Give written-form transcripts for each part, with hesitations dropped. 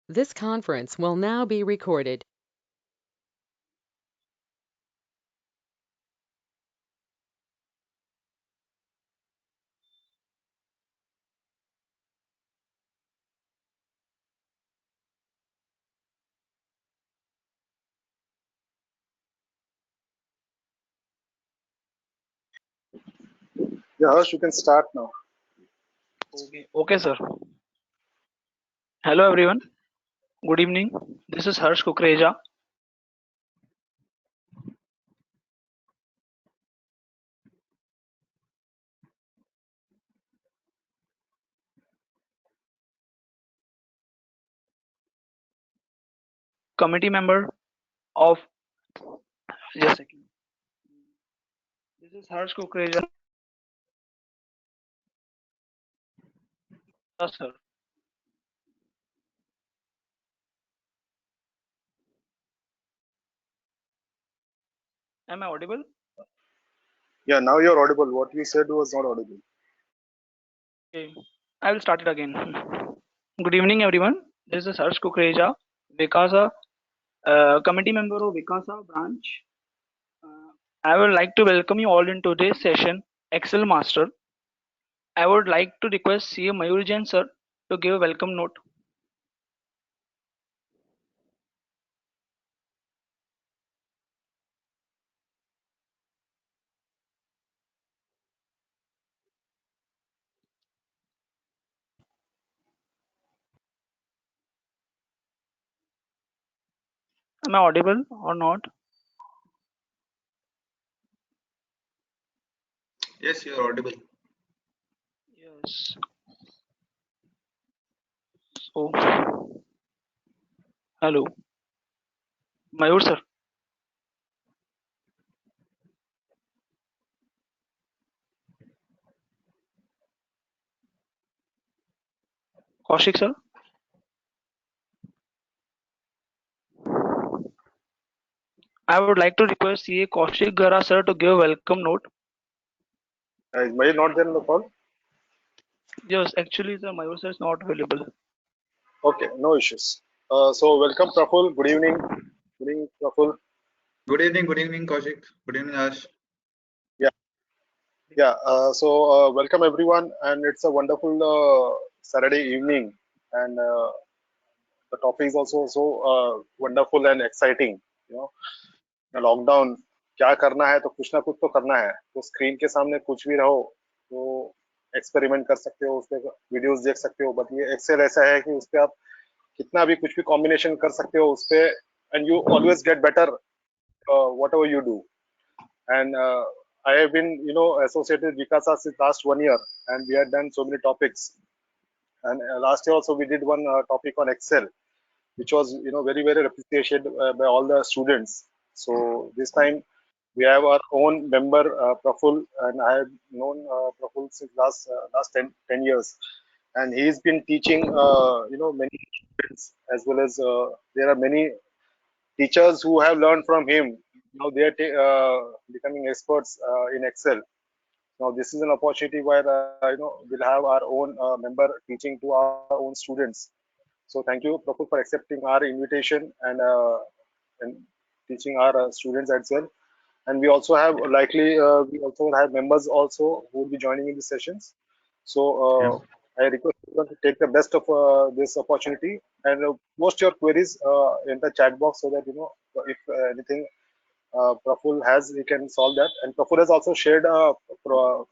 This conference will now be recorded. Yeah, Harsh, you can start now. Okay, sir. Hello, everyone. Good evening. This is Harsh Kukreja. Committee member of. Just a second. This is Harsh Kukreja, sir. Am I audible? Yeah, now you're audible. What you said was not audible. Okay. I will start it again. Good evening, everyone. This is Harsh Kukreja, Vikasa, committee member of Vikasa branch. I would like to welcome you all in today's session, Excel Master. I would like to request CA Mayur Jain, sir, to give a welcome note. Am I audible or not? Yes, you are audible. Yes. So, hello, Mayur sir. Kaushik sir. I would like to request CA Kaushik Gara sir to give a welcome note. Is Mayur not there in the call? Yes, actually the Mayur sir is not available. Okay, no issues. So welcome, Praful. Good evening. Good evening, Praful. Good evening, Kaushik. Good evening, Ash. Yeah, yeah. Welcome everyone, and it's a wonderful Saturday evening, and the topic is also so wonderful and exciting. You know, lockdown क्या करना है तो कुछ ना कुछ तो करना है, तो स्क्रीन के सामने कुछ भी रहो तो एक्सपेरिमेंट कर सकते हो, उस पर वीडियोस देख सकते हो, बट ये एक्सेल ऐसा है कि उस पर आप कितना भी कुछ भी कॉम्बिनेशन कर सकते हो उस पे, and you always get better what ever you do. And I have been, associated with Vikasa since last 1 year, and we had done so many topics. And last year also we did one topic on Excel, which was, very very appreciated by all the students. So this time we have our own member, Praful, and I have known Praful since last 10 years, and he's been teaching many students, as well as there are many teachers who have learned from him. Now they are becoming experts in Excel. Now this is an opportunity where we'll have our own member teaching to our own students. So thank you, Praful, for accepting our invitation, and teaching our students as well. And we also have we also will have members also who will be joining in the sessions. So Yeah. I request everyone to take the best of this opportunity, and post your queries in the chat box, so that if anything Praful has, we can solve that. And Praful has also shared a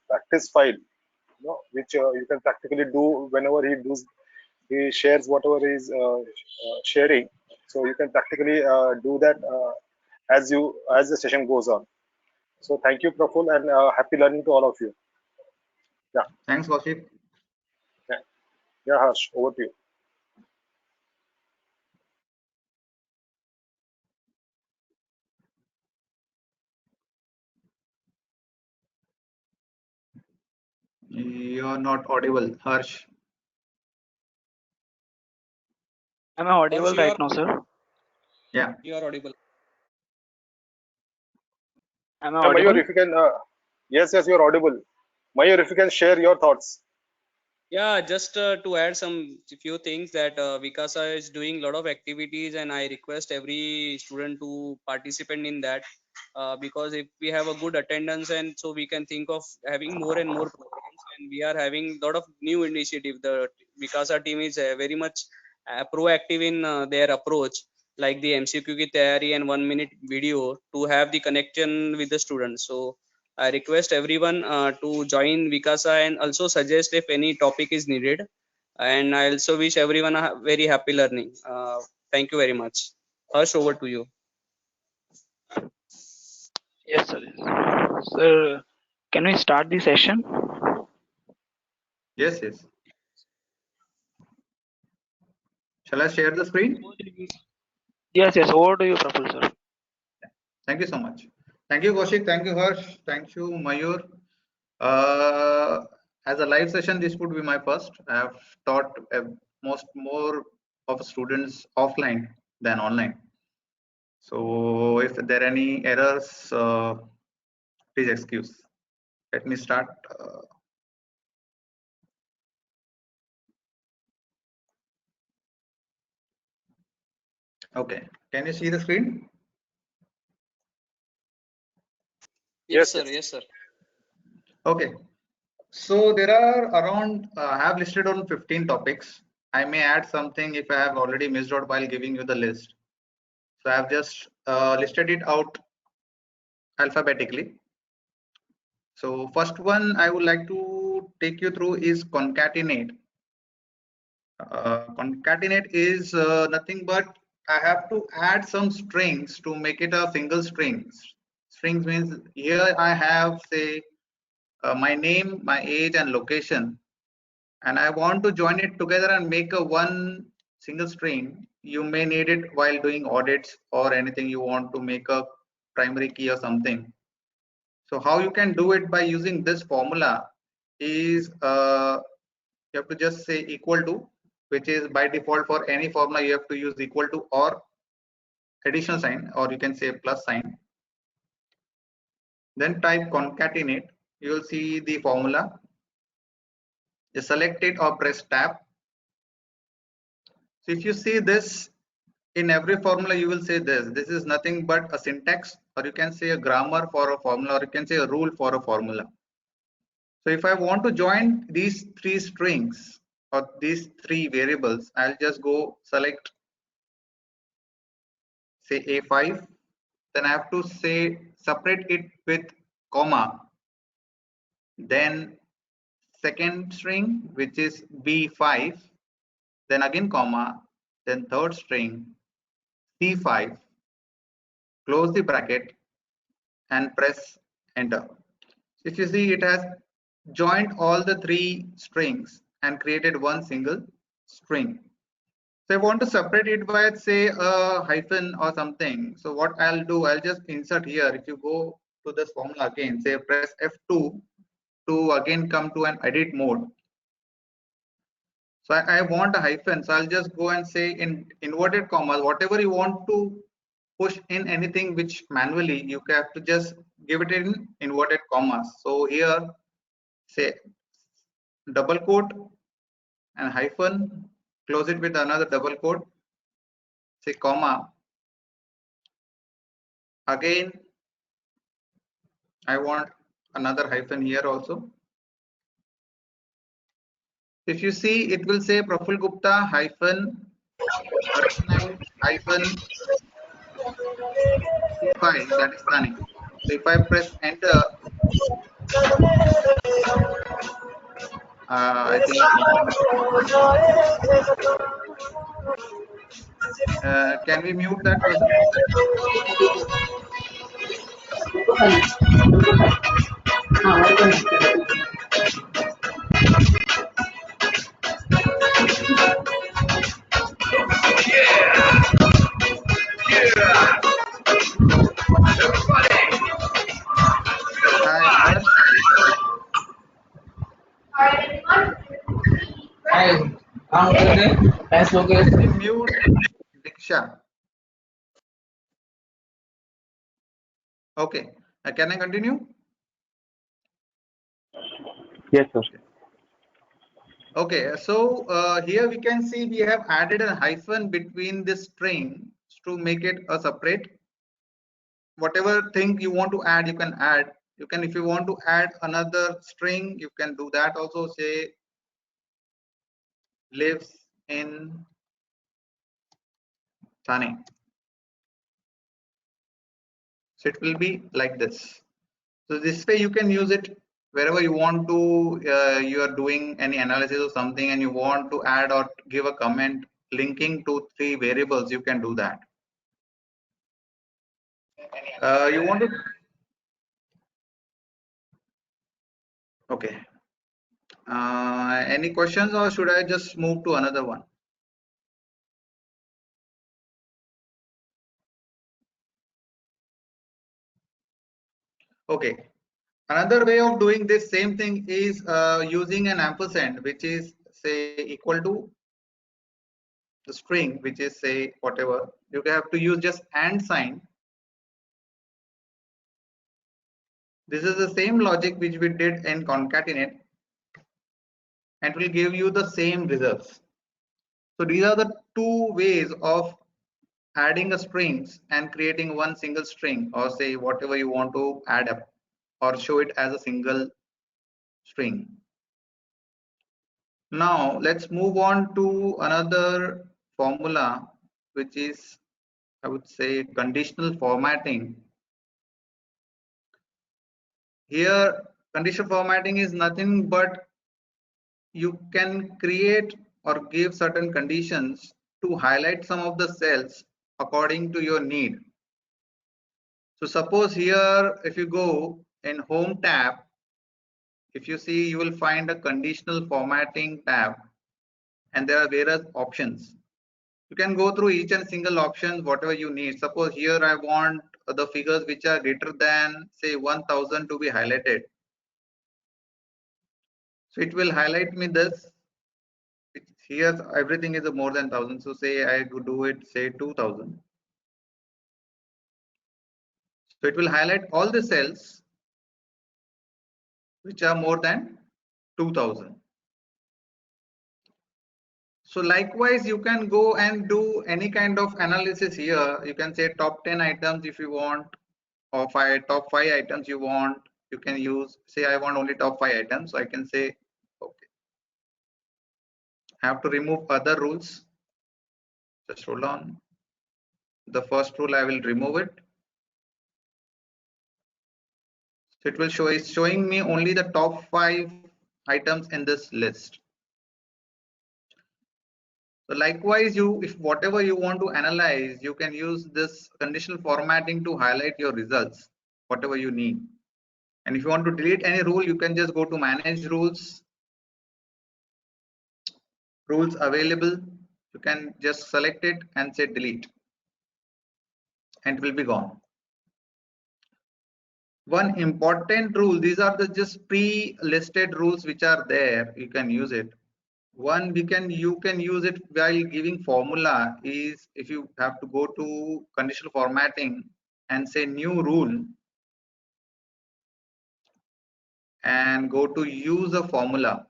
practice file, which you can practically do whenever he shares whatever he's sharing. So you can practically do that as the session goes on. So thank you, Praful, and happy learning to all of you. Yeah, Thanks, Kaushik. yeah, yeah, Harsh, over to you. You are not audible, Harsh. Am I audible Harsh, you right are now, sir? Yeah. you are audible. Am I Yeah, Mayur, audible? if you can, yes, yes, you're audible. Mayur, if you can share your thoughts. Yeah, just to add some few things that Vikasa is doing a lot of activities, and I request every student to participate in that because if we have a good attendance, and so we can think of having more and more programs, and we are having a lot of new initiative. The Vikasa team is very much proactive in their approach, like the MCQ ki tayari and 1 minute video to have the connection with the students. So I request everyone to join Vikasa and also suggest if any topic is needed. And I also wish everyone a very happy learning. Thank you very much. Harsh, over to you. Yes, sir. Sir, can we start the session? Yes, yes. Shall I share the screen? Yes, yes. Over to you, Praful, sir. Thank you so much. Thank you, Kaushik. Thank you, Harsh. Thank you, Mayur. Uh, as a live session, this would be my first. I have taught more of students offline than online. So if there are any errors, please excuse. Let me start. Okay, can you see the screen? Yes, sir. Yes, sir. Okay, so there are around, I have listed on 15 topics. I may add something if I have already missed out while giving you the list. So I have just listed it out alphabetically. So first one I would like to take you through is concatenate. Concatenate is nothing but I have to add some strings to make it a single string. Strings means here I have say my name, my age and location, and I want to join it together and make a one single string. You may need it while doing audits or anything you want to make a primary key or something. So how you can do it by using this formula is you have to just say equal to, which is by default for any formula you have to use equal to or additional sign, or you can say plus sign. Then type concatenate. You will see the formula. Just select it or press tab. So if you see this in every formula, you will say this. This is nothing but a syntax, or you can say a grammar for a formula, or you can say a rule for a formula. So if I want to join these three strings or these three variables, I'll just go select say A5. Then I have to say separate it with comma. Then second string, which is B5. Then again comma. Then third string C5. Close the bracket and press enter. If you see, it has joined all the three strings and created one single string. So I want to separate it by say a hyphen or something. So what I'll do, I'll just insert here. If you go to this formula again, say press F2 to again come to an edit mode. So I want a hyphen. So I'll just go and say in inverted commas, whatever you want to push in anything which manually you have to just give it in inverted commas. So here say double quote and hyphen, close it with another double quote, say comma. Again, I want another hyphen here also. If you see, it will say Praful Gupta hyphen 39 hyphen 25, that is stunning. So if I press enter, I think can we mute that person? Hi, Harsh. Can we mute Diksha? Okay. Can I continue? Yes, sir. Okay, so here we can see we have added a hyphen between this string to make it a separate. Whatever thing you want to add, you can add. You can, if you want to add another string, you can do that also. Say lives in Thane. So it will be like this. So this way you can use it wherever you want to. You are doing any analysis or something, and you want to add or give a comment linking to 3 variables. You can do that. You want to. Okay. Any questions, or should I just move to another one? Okay. Another way of doing this same thing is using an ampersand, which is say equal to the string, which is say whatever. You have to use just and sign. This is the same logic which we did in concatenate, and will give you the same results. So these are the 2 ways of adding a strings and creating one single string, or say whatever you want to add up or show it as a single string. Now let's move on to another formula, which is, I would say, conditional formatting. Here conditional formatting is nothing but you can create or give certain conditions to highlight some of the cells according to your need. So suppose here, if you go in home tab, if you see, you will find a conditional formatting tab, and there are various options. You can go through each and single option, whatever you need. Suppose here I want the figures which are greater than say 1000 to be highlighted. So it will highlight me this. Here everything is more than 1000. So say I could do it, say 2000. So it will highlight all the cells which are more than 2000. So likewise, you can go and do any kind of analysis here. You can say top 10 items if you want, or top 5 items you want. You can use, say I want only top 5 items. So I can say, okay, I have to remove other rules. Just hold on. The first rule, I will remove it. So it will show, is showing me only the top 5 items in this list. So likewise, if whatever you want to analyze, you can use this conditional formatting to highlight your results, whatever you need. And if you want to delete any rule, you can just go to manage rules, rules available. You can just select it and say delete, and it will be gone. One important rule, these are the just pre-listed rules which are there. You can use it. One you can use it while giving formula is if you have to go to conditional formatting and say new rule and go to use a formula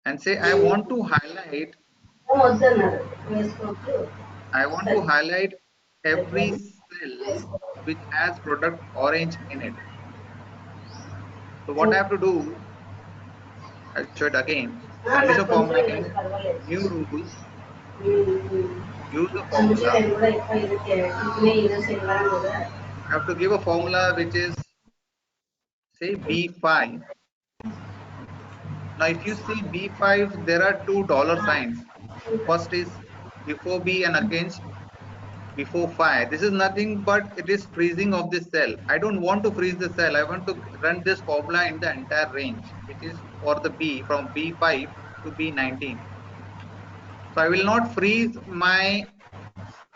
and say I want to highlight every cell which has product orange in it. So what I have to do, I'll show it again. Conditional formatting, new rule, use the formula. I have to give a formula which is say B5. Now if you see B5, there are 2 dollar signs. First is before B and against before 5. This is nothing but it is freezing of this cell. I don't want to freeze the cell. I want to run this formula in the entire range, which is for the B from B5 to B19. So I will not freeze my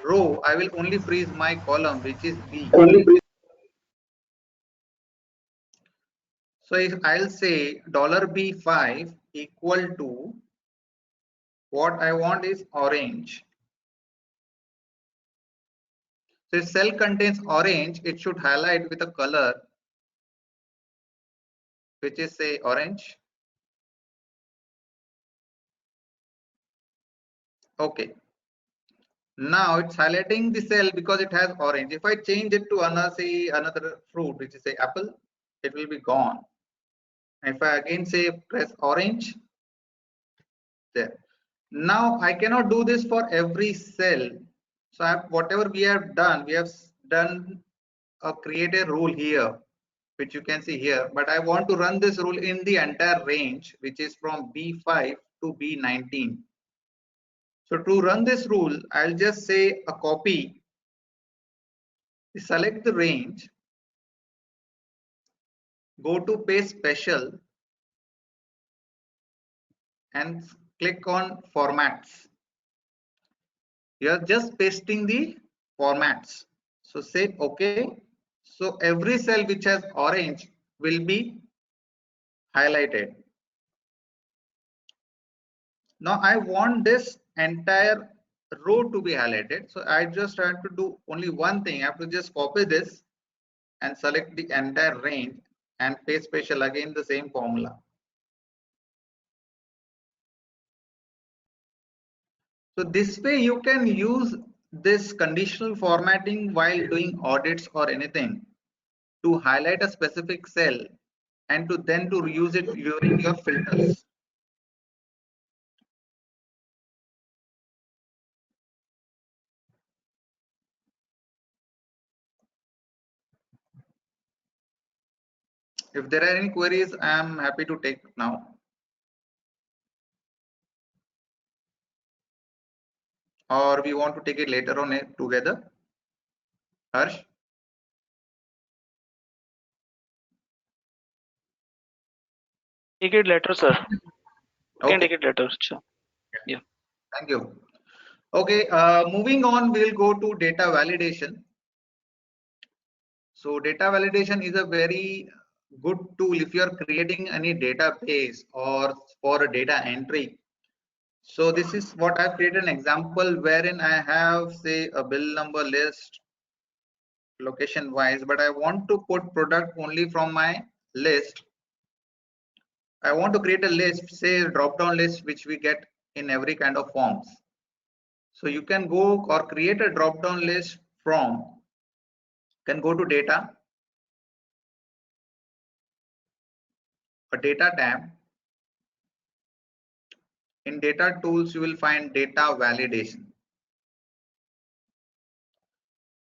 row. I will only freeze my column, which is B. So if I'll say $B5 equal to what I want is orange. So if cell contains orange, it should highlight with a color which is say orange. Okay. Now it's highlighting the cell because it has orange. If I change it to another fruit, which is say apple, it will be gone. If I again say press orange, there. Now I cannot do this for every cell. So whatever we have done create a rule here, which you can see here. But I want to run this rule in the entire range, which is from B5 to B19. So to run this rule, I'll just say a copy. Select the range, go to paste special, and click on formats. You are just pasting the formats. So say OK. So every cell which has orange will be highlighted. Now I want this entire row to be highlighted. So I just have to do only one thing. I have to just copy this and select the entire range and paste special, again the same formula. So this way you can use this conditional formatting while doing audits or anything to highlight a specific cell and to then to use it during your filters. If there are any queries, I am happy to take now. Or we want to take it later on together. Harsh? Take it later, sir. You can Okay. take it later. Sure. Yeah. Thank you. Okay, moving on, we'll go to data validation. So data validation is a very good tool if you are creating any database or for a data entry. So this is what I've created an example wherein I have say a bill number list location wise, but I want to put product only from my list. I want to create a list, say a drop down list, which we get in every kind of forms. So you can go or create a drop down list from, can go to data, a data tab. In data tools, you will find data validation.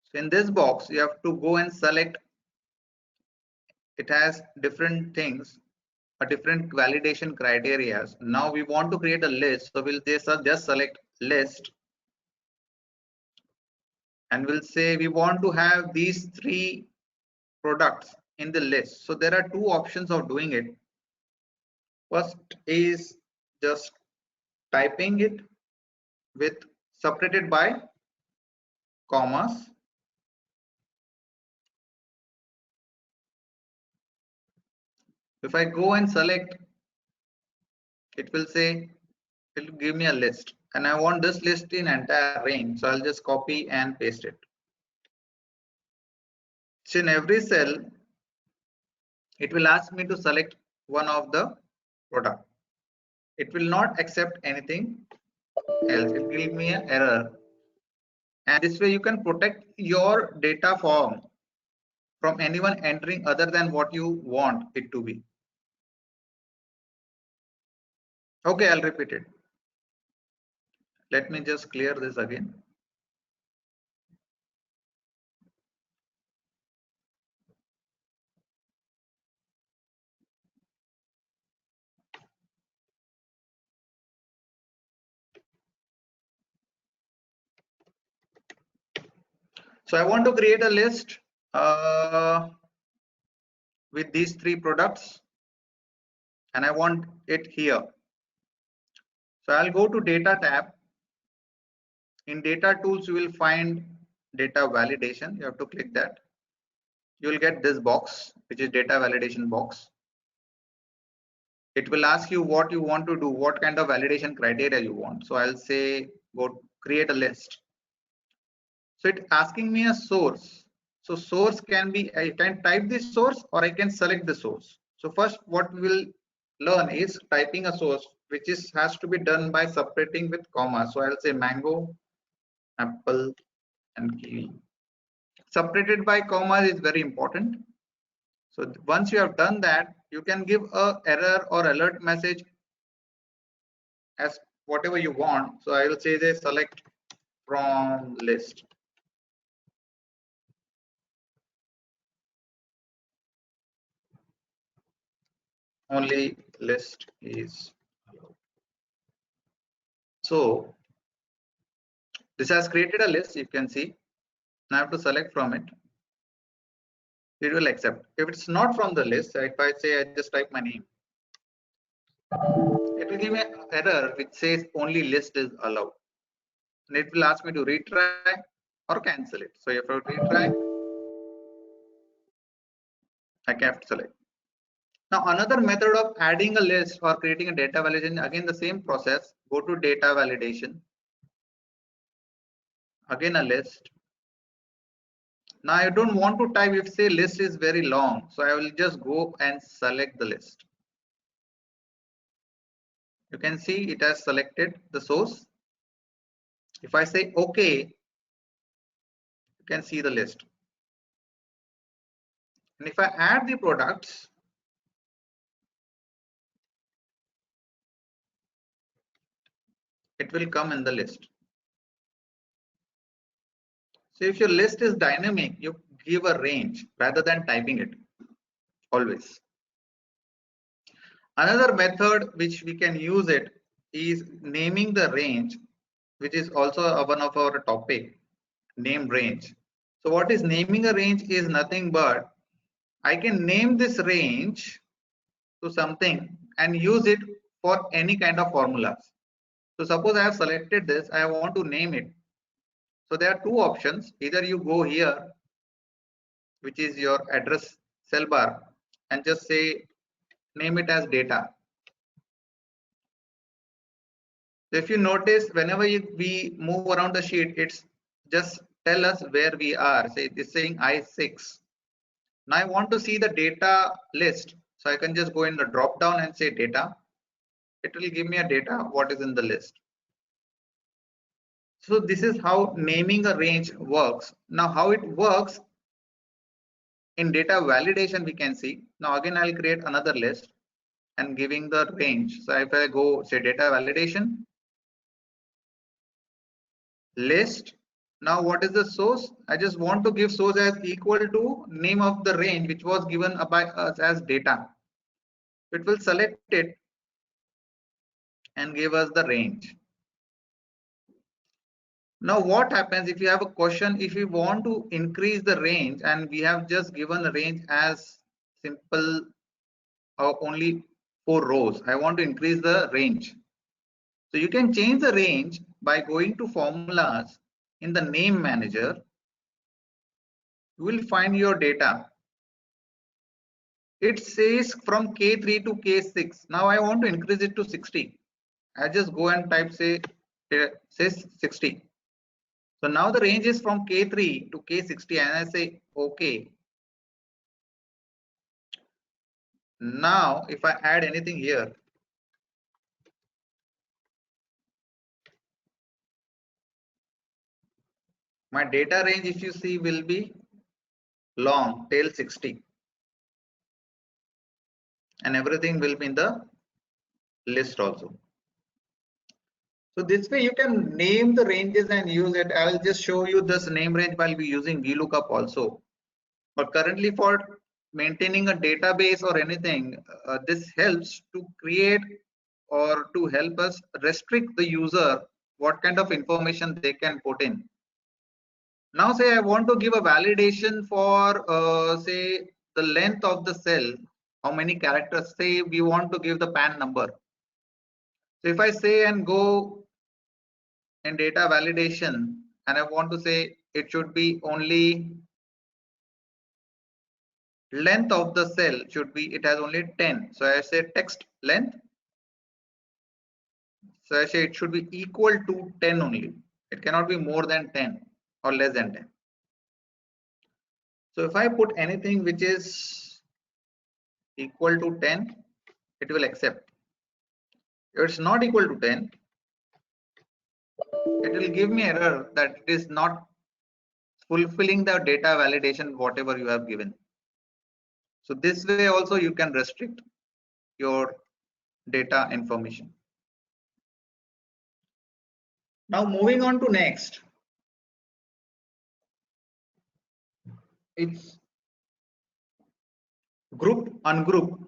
So in this box, you have to go and select. It has different things, a different validation criteria. Now we want to create a list. So we'll just select list. And we'll say we want to have these 3 products in the list. So there are 2 options of doing it. First is just typing it with separated by commas. If I go and select, it will say, it will give me a list, and I want this list in entire range. So I'll just copy and paste it. So in every cell, it will ask me to select one of the product. It will not accept anything else. It will give me an error. And this way you can protect your data form from anyone entering other than what you want it to be. Okay, I'll repeat it. Let me just clear this again. So I want to create a list with these 3 products, and I want it here. So I'll go to data tab. In data tools, you will find data validation. You have to click that. You will get this box, which is data validation box. It will ask you what you want to do, what kind of validation criteria you want. So I'll say go create a list. So it's asking me a source. So source can be, I can type the source or I can select the source. So first what we will learn is typing a source. which has to be done by separating with comma. So I'll say mango, apple, and kiwi. Separated by comma is very important. So once you have done that, you can give a error or alert message as whatever you want. So I will say they select from list. Only list is allowed. So this has created a list, you can see. Now I have to select from it. It will accept. If it's not from the list, if I say I just type my name, it will give me an error which says only list is allowed. And it will ask me to retry or cancel it. So if I retry, I have to select. Now another method of adding a list or creating a data validation, again the same process. Go to data validation. Again a list. Now I don't want to type if say list is very long. So I will just go and select the list. You can see it has selected the source. If I say OK, you can see the list. And if I add the products, it will come in the list. So if your list is dynamic, you give a range rather than typing it always. Another method which we can use it is naming the range, which is also one of our topic, name range. So what is naming a range is nothing but I can name this range to something and use it for any kind of formulas. So suppose I have selected this, I want to name it. So there are two options. Either you go here, which is your address cell bar, and just say name it as data. So if you notice, whenever we move around the sheet, it's just tell us where we are. Say it's saying I6. Now I want to see the data list. So I can just go in the drop down and say data. It will give me a data what is in the list. So this is how naming a range works. Now how it works in data validation, we can see. Now again, I'll create another list and giving the range. So if I go say data validation, list. Now what is the source? I just want to give source as equal to name of the range which was given by us as data. It will select it and give us the range. Now what happens if you have a question, if you want to increase the range and we have just given a range as simple or only 4 rows, I want to increase the range. So you can change the range by going to formulas in the name manager. You will find your data. It says from K3 to K6. Now I want to increase it to 60. I just go and type say says 60. So now the range is from K3 to K60 and I say OK. Now if I add anything here, my data range, if you see, will be long till 60. And everything will be in the list also. So this way you can name the ranges and use it. I'll just show you this name range while we using VLOOKUP also. But currently for maintaining a database or anything, this helps to create or to help us restrict the user what kind of information they can put in. Now say I want to give a validation for say the length of the cell, how many characters, say we want to give the PAN number. So if I say and go in data validation and I want to say it should be only length of the cell should be, it has only 10. So I say text length. So I say it should be equal to 10 only. It cannot be more than 10 or less than 10. So if I put anything which is equal to 10, it will accept. If it's not equal to 10, it will give me error that it is not fulfilling the data validation whatever you have given. So this way also you can restrict your data information. Now moving on to next, it's group ungroup.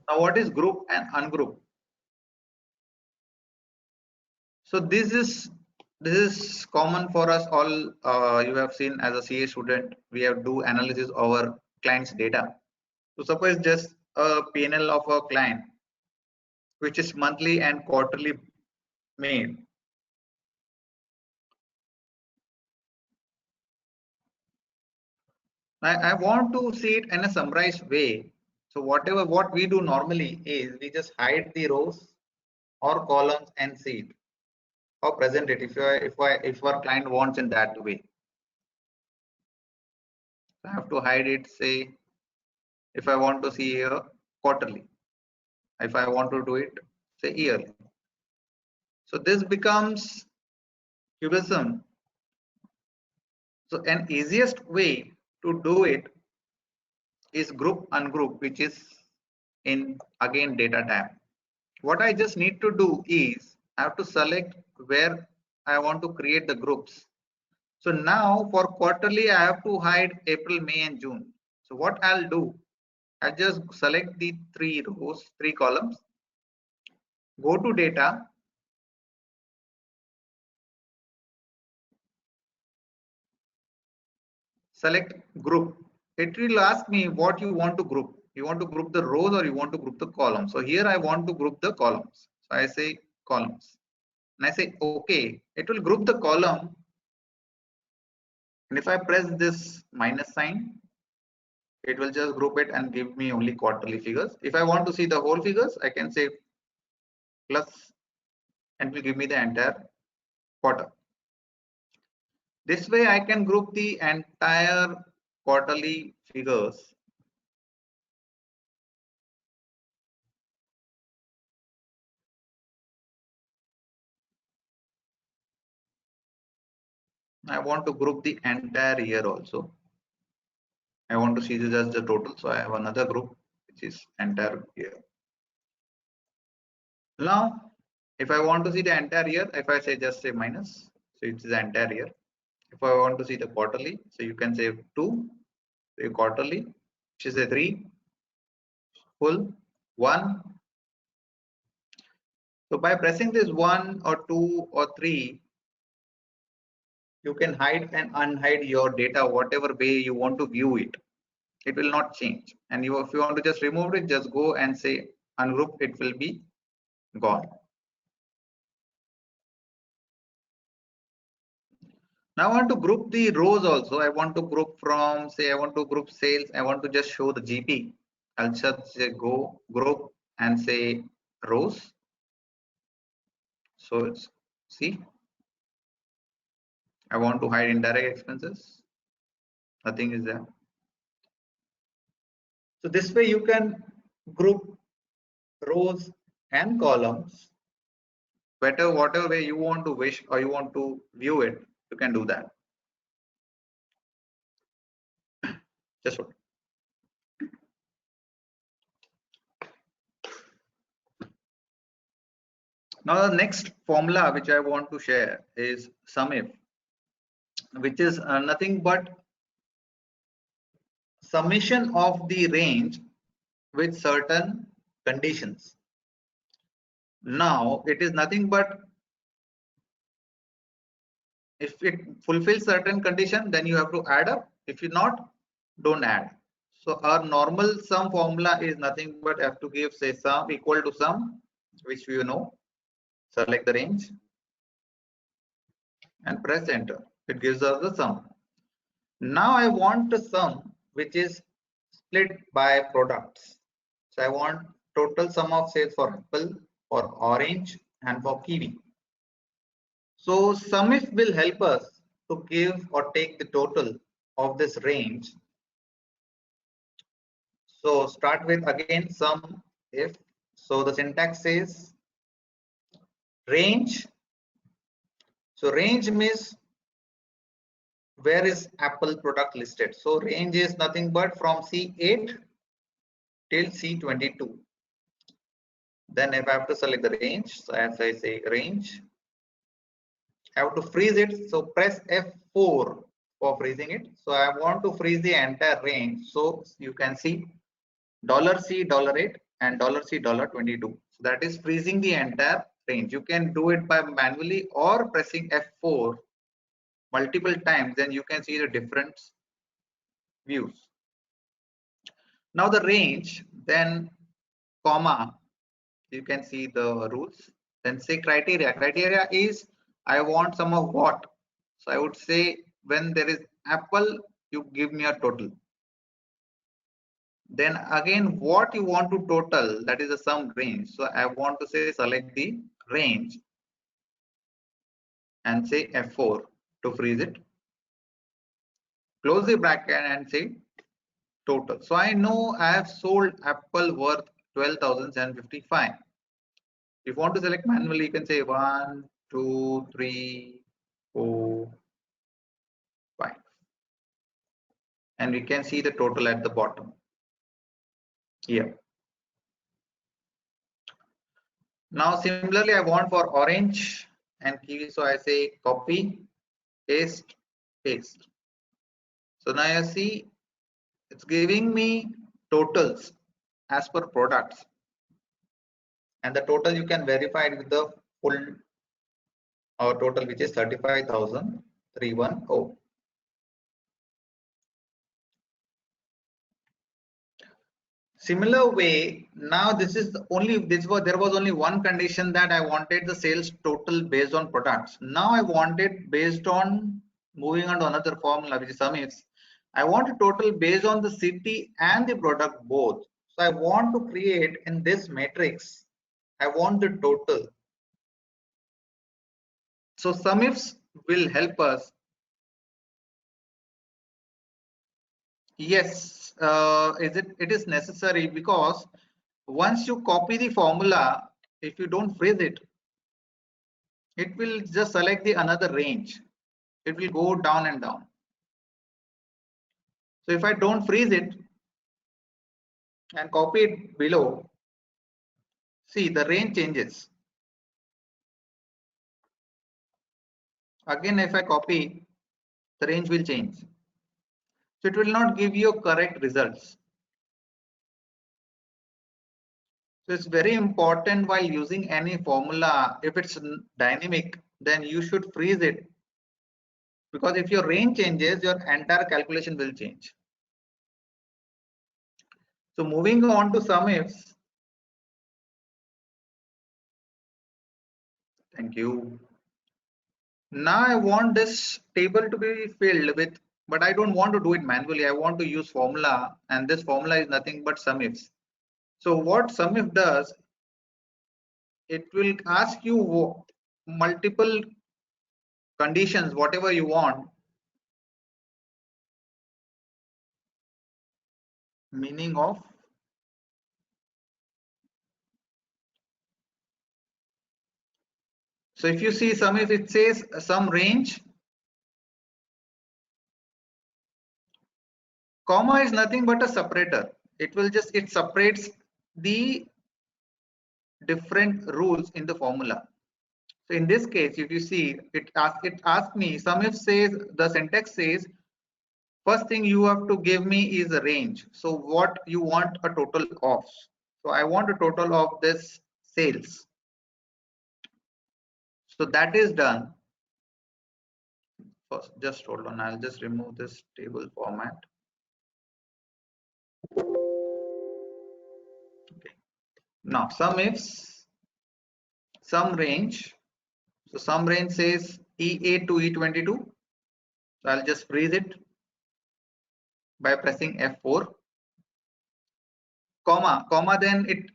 Now what is group and ungroup? So this is common for us all. You have seen as a CA student, we have do analysis of our client's data. So suppose just a PNL of a client, which is monthly and quarterly made. I want to see it in a summarized way. So what we do normally is we just hide the rows or columns and see it or present it if our client wants in that way. I have to hide it, say if I want to see here quarterly, if I want to do it say yearly. So this becomes cubism. So an easiest way to do it is group ungroup, which is in again data tab. What I just need to do is I have to select where I want to create the groups. So now for quarterly I have to hide April, May and June. So what I'll do, I'll just select the 3 rows, 3 columns, go to data, select group. It will ask me what you want to group. You want to group the rows or you want to group the columns. So here I want to group the columns. So I say columns and I say okay. It will group the column, and if I press this minus sign, it will just group it and give me only quarterly figures. If I want to see the whole figures, I can say plus and it will give me the entire quarter. This way I can group the entire quarterly figures. I want to group the entire year also. I want to see this as the total, so I have another group which is entire year. Now if I want to see the entire year, if I say just say minus, so it is the entire year. If I want to see the quarterly, so you can say 2, say quarterly, which is a 3, full 1. So by pressing this 1 or 2 or 3, you can hide and unhide your data whatever way you want to view it. It will not change. And if you want to just remove it, just go and say ungroup, it will be gone. Now I want to group the rows also. I want to group from, say I want to group sales. I want to just show the GP. I'll just say go group and say rows. So it's, see, I want to hide indirect expenses. Nothing is there. So this way you can group rows and columns better, whatever way you want to wish or you want to view it, you can do that. Just what. Now the next formula which I want to share is SUMIF, which is nothing but summation of the range with certain conditions. Now it is nothing but if it fulfills certain condition, then you have to add up. If you not, don't add. So our normal sum formula is nothing but have to give say sum equal to sum, which we know. Select the range and press enter. It gives us the sum. Now I want the sum which is split by products. So I want total sum of sales for apple, for orange and for kiwi. So SUMIF will help us to give or take the total of this range. So start with again sum if. So the syntax says range. So range means where is Apple product listed. So range is nothing but from C8 till C22. Then if I have to select the range, so as I say range, I have to freeze it. So press F4 for freezing it. So I want to freeze the entire range. So you can see $C $8 and $C $22. So that is freezing the entire range. You can do it by manually or pressing F4 multiple times. Then you can see the different views. Now the range, then comma, you can see the rules. Then say criteria. Criteria is I want some of what. So I would say when there is Apple, you give me a total. Then again, what you want to total, that is a sum range. So I want to say select the range and say F4 to freeze it. Close the bracket and say total. So I know I have sold Apple worth 12,755. If you want to select manually, you can say 1, 2, 3, 4, 5. And we can see the total at the bottom here. Now similarly, I want for orange and kiwi. So I say copy, paste, paste. So now you see it's giving me totals as per products. And the total you can verify it with the full total, which is 35,310. Similar way, now this is there was only one condition that I wanted the sales total based on products. Now I want it based on moving on to another formula, which is sum ifs. I want a total based on the city and the product both. So I want to create in this matrix, I want the total. So sum ifs will help us. Yes, it is necessary because once you copy the formula, if you don't freeze it, it will just select the another range. It will go down and down. So if I don't freeze it and copy it below, see the range changes. Again, if I copy, the range will change. So it will not give you correct results. So it's very important while using any formula, if it's dynamic, then you should freeze it. Because if your range changes, your entire calculation will change. So moving on to sum ifs. Thank you. Now I want this table to be filled with, but I don't want to do it manually. I want to use formula, and this formula is nothing but sum ifs. So what sum if does, it will ask you multiple conditions, whatever you want. Meaning of so if you see sum if, it says some range, comma is nothing but a separator. It separates the different rules in the formula. So in this case, if you see, it asks me, sum if says, the syntax says, first thing you have to give me is a range. So what you want a total of. So I want a total of this sales. So that is done. First, just hold on, I'll just remove this table format. Okay. Now sum ifs, sum range. So sum range says E8 to E22. So I'll just freeze it by pressing F4. Comma, then it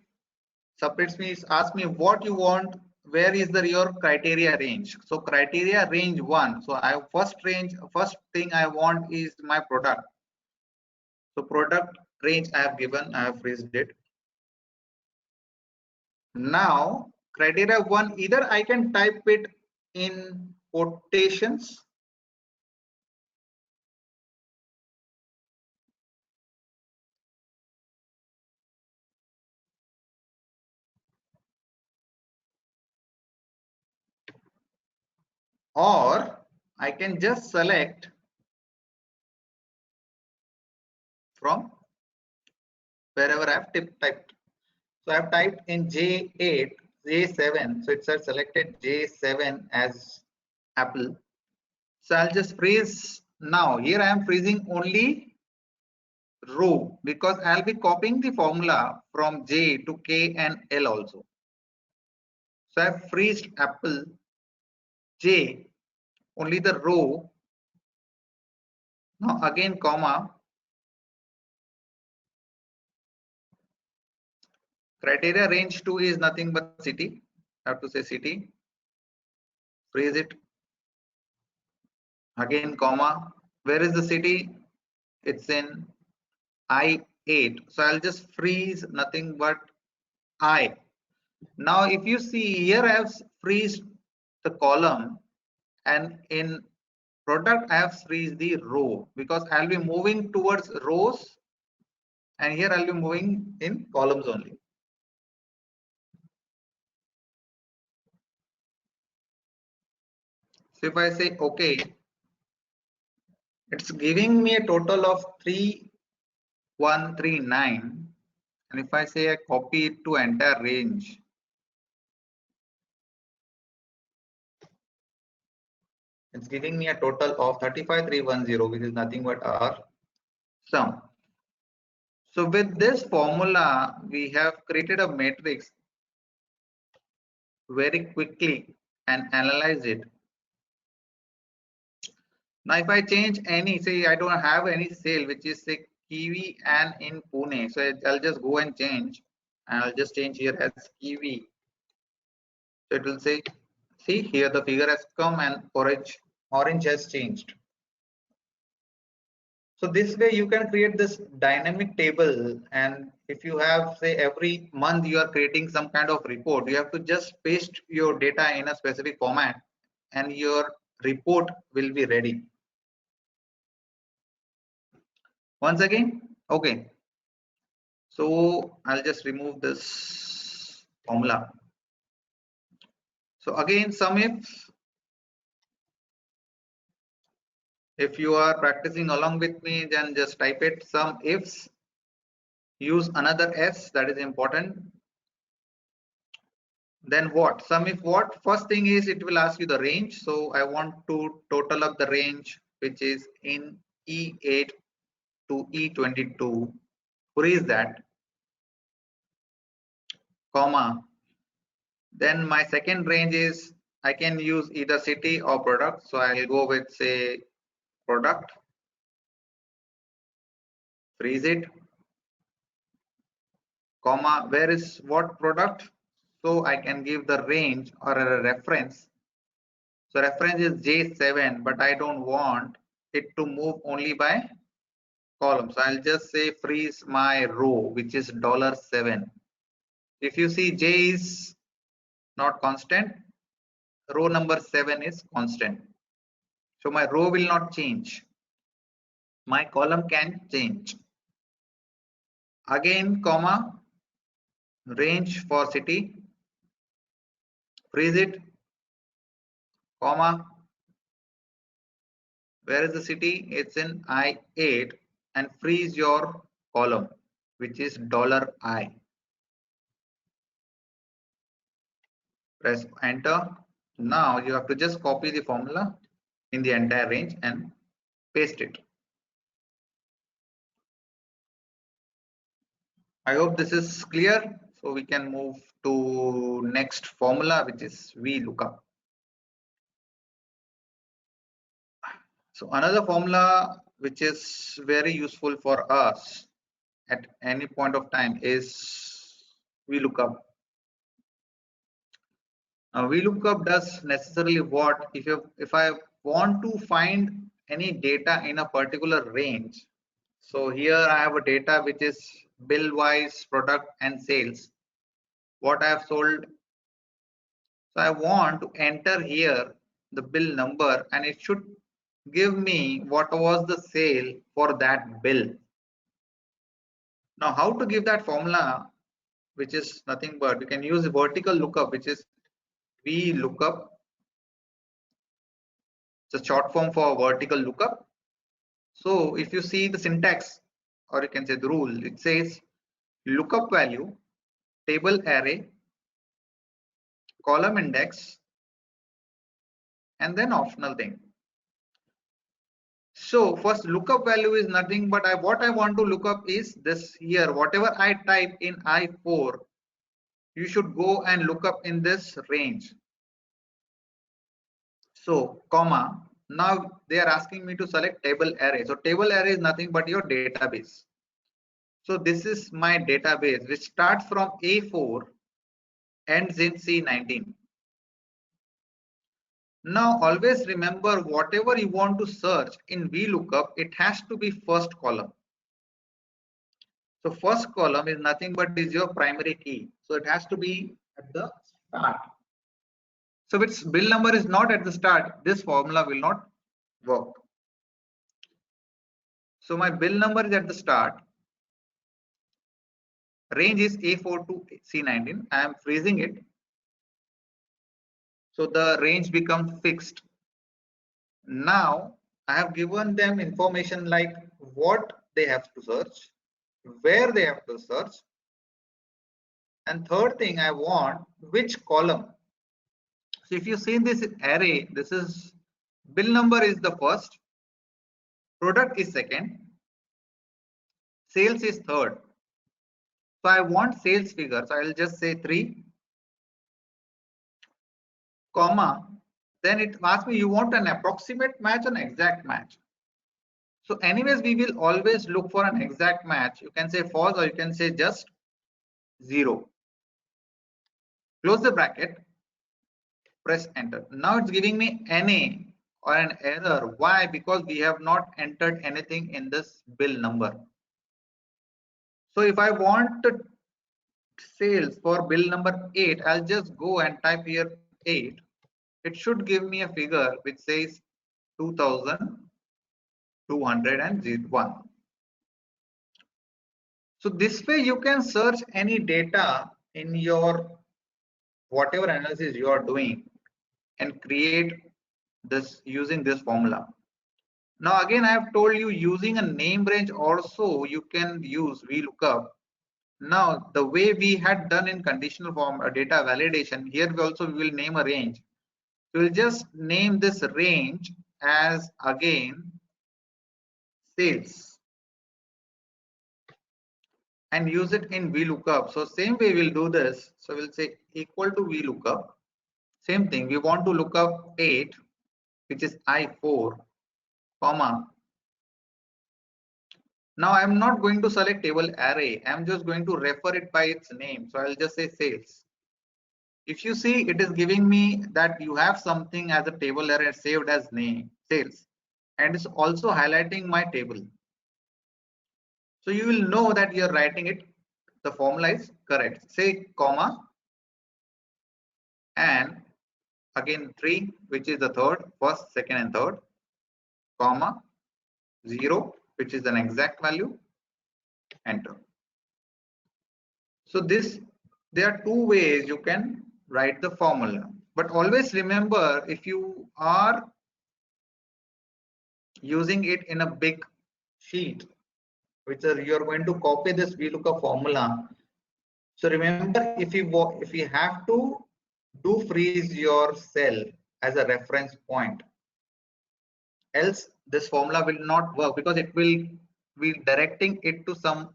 separates me, asks me what you want where is your criteria range? So criteria range 1. So first thing I want is my product. So product range I have given, I have phrased it. Now criteria 1, either I can type it in quotations, or I can just select from wherever I have typed. So I have typed in J8, J7. So it's selected J7 as Apple. So I'll just freeze now. Here I am freezing only row because I'll be copying the formula from J to K and L also. So I've freezed Apple J, only the row. Now again comma. Criteria range 2 is nothing but city. I have to say city. Freeze it. Again comma. Where is the city? It's in I8. So I'll just freeze nothing but I. Now if you see here, I have freezed the column, and in product I have freezed the row because I'll be moving towards rows, and here I'll be moving in columns only. So if I say okay, it's giving me a total of 3139, and if I say I copy it to entire range, it's giving me a total of 35310, which is nothing but our sum. So with this formula, we have created a matrix very quickly and analyze it. Now if I change any, say I don't have any sale which is say Kiwi and in Pune, so I'll just go and change, and I'll just change here as Kiwi. So it will say, see here the figure has come and orange has changed. So this way you can create this dynamic table, and if you have say every month you are creating some kind of report, you have to just paste your data in a specific format and your report will be ready. Once again, okay. So I'll just remove this formula. So again, sum if you are practicing along with me, then just type it sum ifs. Use another S, that is important. Then what? Sum if what? First thing is it will ask you the range. So I want to total up the range which is in E8 to E22. Freeze that, comma. Then my second range is I can use either city or product. So I'll go with say product. Freeze it, comma. Where is what product? So I can give the range or a reference. So reference is J7, but I don't want it to move only by column. So I'll just say freeze my row, which is $7. If you see J is not constant, row number 7 is constant. So my row will not change. My column can change. Again, comma, range for city. Freeze it, comma. Where is the city? It's in I8, and freeze your column, which is $I. Press enter. Now you have to just copy the formula in the entire range and paste it. I hope this is clear. So we can move to next formula, which is VLOOKUP. So another formula which is very useful for us at any point of time is VLOOKUP. VLOOKUP does necessarily what if I want to find any data in a particular range. So here I have a data which is bill wise, product and sales, what I have sold. So I want to enter here the bill number and it should give me what was the sale for that bill. Now how to give that formula, which is nothing but you can use the vertical lookup, which is VLOOKUP. It's a short form for vertical lookup. So if you see the syntax, or you can say the rule, it says lookup value, table array, column index, and then optional thing. So first lookup value is nothing but what I want to look up is this here. Whatever I type in I4, you should go and look up in this range. So comma, now they are asking me to select table array. So table array is nothing but your database. So this is my database which starts from A4, ends in C19. Now always remember, whatever you want to search in VLOOKUP, it has to be first column. So first column is nothing but is your primary key. So it has to be at the start. So if its bill number is not at the start, this formula will not work. So my bill number is at the start. Range is A4 to C19. I am freezing it. So the range becomes fixed. Now I have given them information like what they have to search, where they have to search, and third thing I want which column. So if you see this array, this is bill number is the first, product is second, sales is third. So I want sales figure, so I will just say 3, comma, then it asks me you want an approximate match or an exact match. So anyways, we will always look for an exact match. You can say false or you can say just 0. Close the bracket, press enter. Now it's giving me NA or an error. Why? Because we have not entered anything in this bill number. So if I want sales for bill number 8, I'll just go and type here 8. It should give me a figure which says 2201. So this way you can search any data in your whatever analysis you are doing and create this using this formula. Now again, I have told you using a name range also you can use VLOOKUP. Now the way we had done in conditional form data validation, here we also will name a range. So we'll just name this range as again sales and use it in VLOOKUP. So same way we'll do this. So we'll say equal to VLOOKUP. Same thing, we want to look up 8, which is I4, comma. Now I'm not going to select table array. I'm just going to refer it by its name. So I'll just say sales. If you see, it is giving me that you have something as a table array saved as name sales, and it's also highlighting my table. So you will know that you're writing it. The formula is correct. Say comma and again 3, which is the third, first, second, and third, comma 0, which is an exact value, enter. So there are 2 ways you can write the formula, but always remember, if you are using it in a big sheet, which you are going to copy this VLOOKUP formula. So remember, if you have to do freeze your cell as a reference point, else this formula will not work, because it will be directing it to some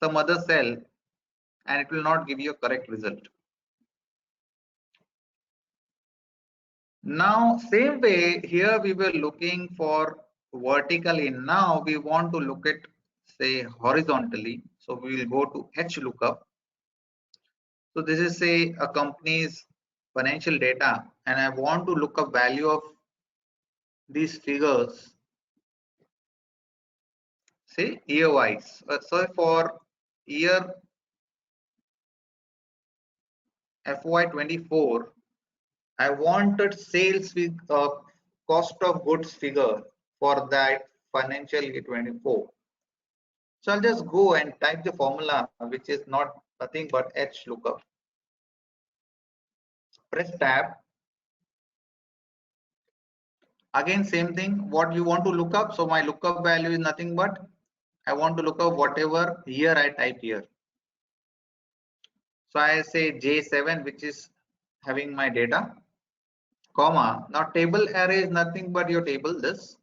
other cell, and it will not give you a correct result. Now same way, here we were looking for vertically. Now we want to look at say horizontally. So we will go to HLOOKUP. So this is say a company's financial data and I want to look up value of these figures, say year wise. So for year FY24, I wanted sales with cost of goods figure for that financial year 24. So I'll just go and type the formula, which is nothing but H lookup. Press tab. Again, same thing. What you want to look up? So my lookup value is nothing but I want to look up whatever year I type here. So I say J7, which is having my data, comma. Now table array is nothing but your table. This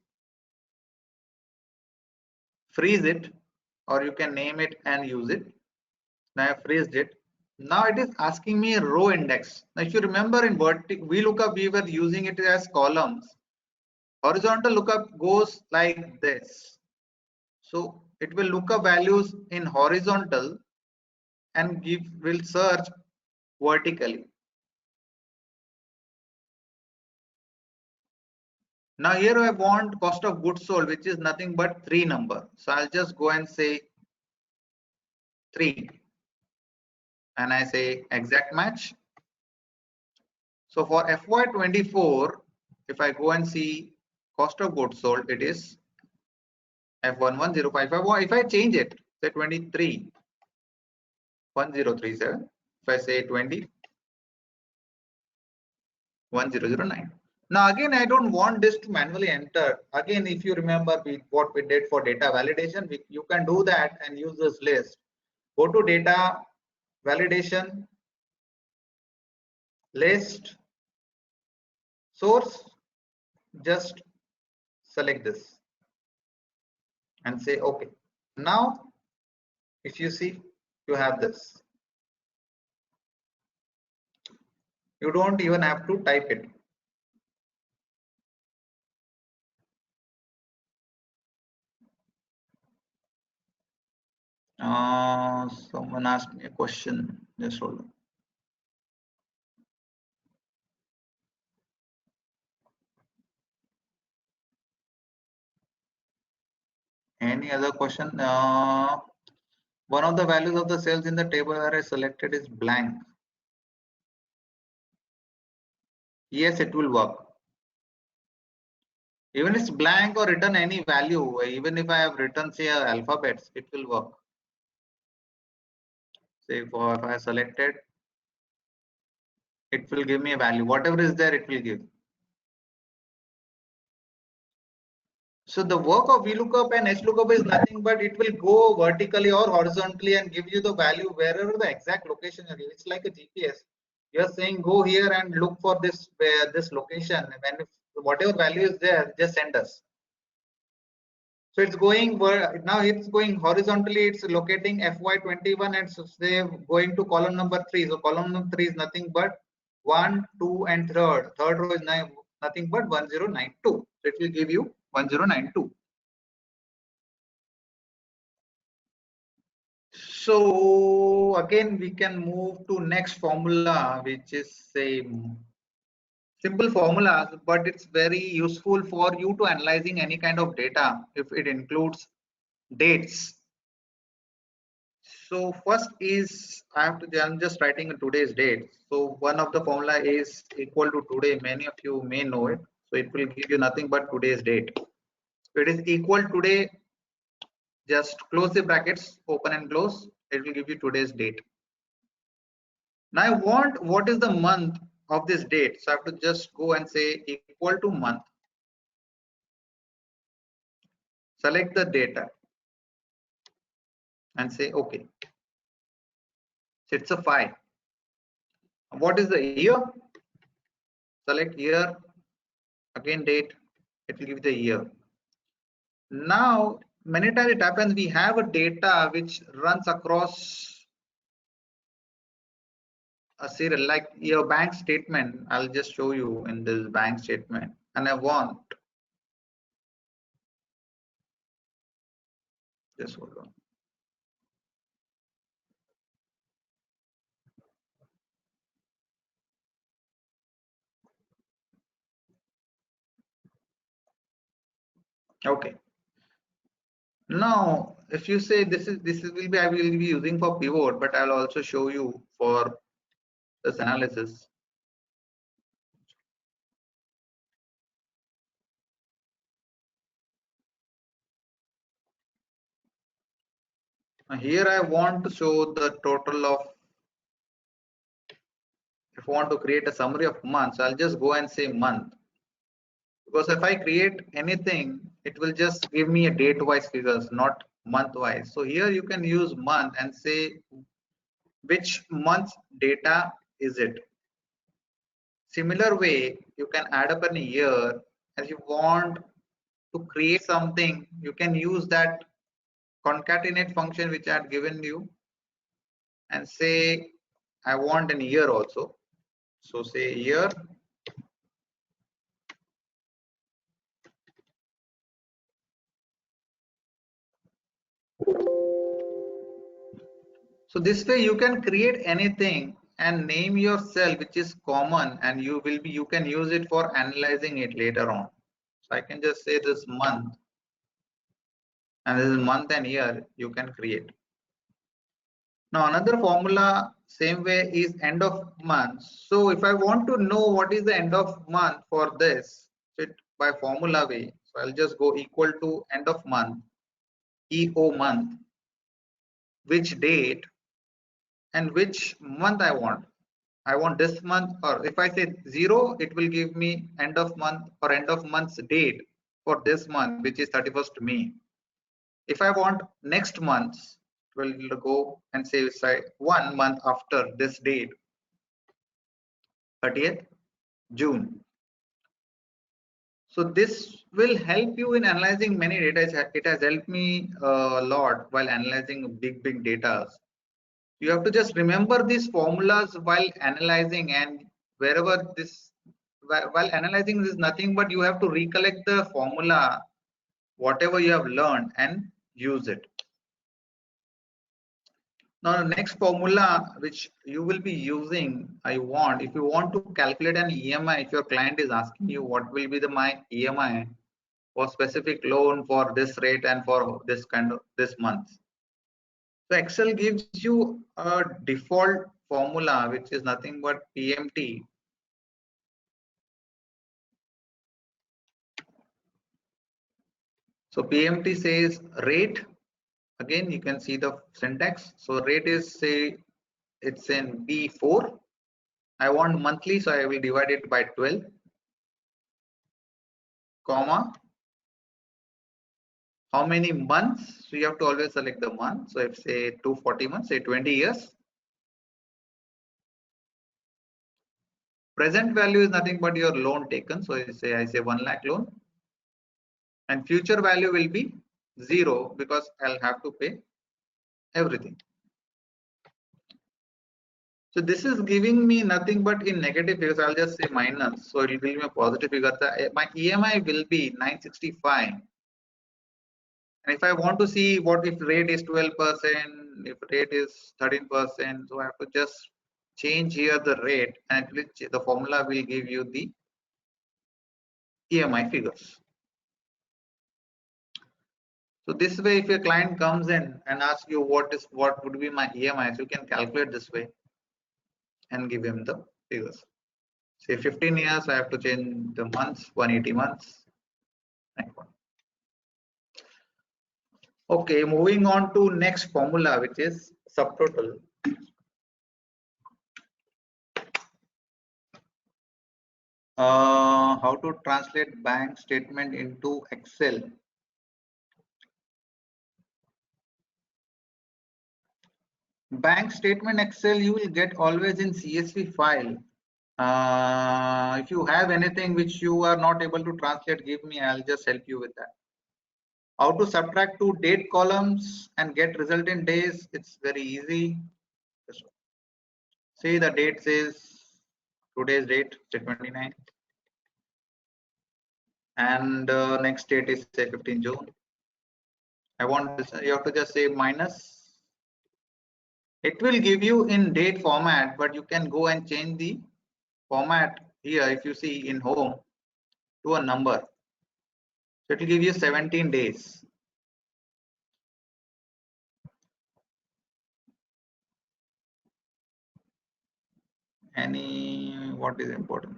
freeze it, or you can name it and use it. Now I freezed it. Now it is asking me a row index. Now if you remember in VLOOKUP, we were using it as columns. Horizontal lookup goes like this. So it will look up values in horizontal and will search vertically. Now here I want cost of goods sold, which is nothing but 3 number. So I'll just go and say 3 and I say exact match. So for FY24, if I go and see cost of goods sold, it is F11055. Or if I change it, say 23 1037, if I say 20 1009. Now again, I don't want this to manually enter. Again, if you remember what we did for data validation, you can do that and use this list. Go to data validation, list, source, just select this and say okay. Now if you see, you have this. You don't even have to type it. Someone asked me a question. Just hold on. Any other question? One of the values of the cells in the table array selected is blank. Yes, it will work. Even if it's blank or written any value, even if I have written say alphabets, it will work. Say if I selected, it will give me a value. Whatever is there, it will give. So the work of VLOOKUP and HLOOKUP is nothing but it will go vertically or horizontally and give you the value wherever the exact location is. It's like a GPS. You are saying go here and look for this location. When whatever value is there, just send us. So it's going now. It's going horizontally. It's locating FY21 and so say going to column number 3. So column number 3 is nothing but 1, 2, and third. Third row is nothing but 1092. So it will give you 1092. So again, we can move to next formula, which is same simple formulas, but it's very useful for you to analyzing any kind of data if it includes dates. So first is I'm just writing today's date. So one of the formula is equal to today. Many of you may know it. So it will give you nothing but today's date. So it is equal today. Just close the brackets, open and close. It will give you today's date. Now I want what is the month of this date. So I have to just go and say equal to month. Select the data and say okay. So it's a 5. What is the year? Select year, again date, it will give you the year. Now many times it happens we have a data which runs across a serial like your bank statement. I'll just show you in this bank statement and I want just hold on. Okay. Now, if you say this will be, I will be using for pivot, but I'll also show you for this analysis. Now here I want to show the total of, if I want to create a summary of months, I'll just go and say month. Because if I create anything, it will just give me a date wise figures, not month wise. So here you can use month and say which month data is it. Similar way, you can add up a year. As you want to create something, you can use that concatenate function which I had given you and say I want an year also. So say year. So this way you can create anything and name your cell which is common, and you can use it for analyzing it later on. So I can just say this month, and this is month and year you can create. Now another formula same way is end of month. So if I want to know what is the end of month for this, it by formula way. So I'll just go equal to end of month, EO month, which date and which month I want. I want this month, or if I say 0, it will give me end of month or end of month's date for this month, which is 31st May. If I want next month, we'll go and say 1 month after this date, 30th June. So this will help you in analyzing many data. It has helped me a lot while analyzing big data. You have to just remember these formulas while analyzing, and wherever this, while analyzing, this is nothing but you have to recollect the formula, whatever you have learned, and use it. Now the next formula which you will be using, if you want to calculate an EMI, if your client is asking you what will be my EMI for specific loan for this rate and for this this month. So Excel gives you a default formula which is nothing but PMT. So PMT says rate. Again, you can see the syntax. So rate is, say it's in B4. I want monthly, so I will divide it by 12, comma. How many months? So you have to always select the month. So if say 240 months, say 20 years. Present value is nothing but your loan taken. So I say 1 lakh loan. And future value will be 0 because I'll have to pay everything. So this is giving me nothing but in negative figures. I'll just say minus. So it will give me a positive figure. My EMI will be 965. And if I want to see what if rate is 12%, if rate is 13%, so I have to just change here the rate, and the formula will give you the EMI figures. So this way, if your client comes in and asks you what would be my EMI, so you can calculate this way and give him the figures. Say 15 years, I have to change the months, 180 months. Okay, moving on to next formula, which is subtotal. How to translate bank statement into Excel. Bank statement Excel you will get always in CSV file. If you have anything which you are not able to translate, give me, I'll just help you with that. How to subtract two date columns and get result in days? It's very easy. See, the date says today's date, say 29, and next date is say 15 June. I want this, you have to just say minus. It will give you in date format, but you can go and change the format here. If you see in home to a number, So it will give you 17 days. What is important?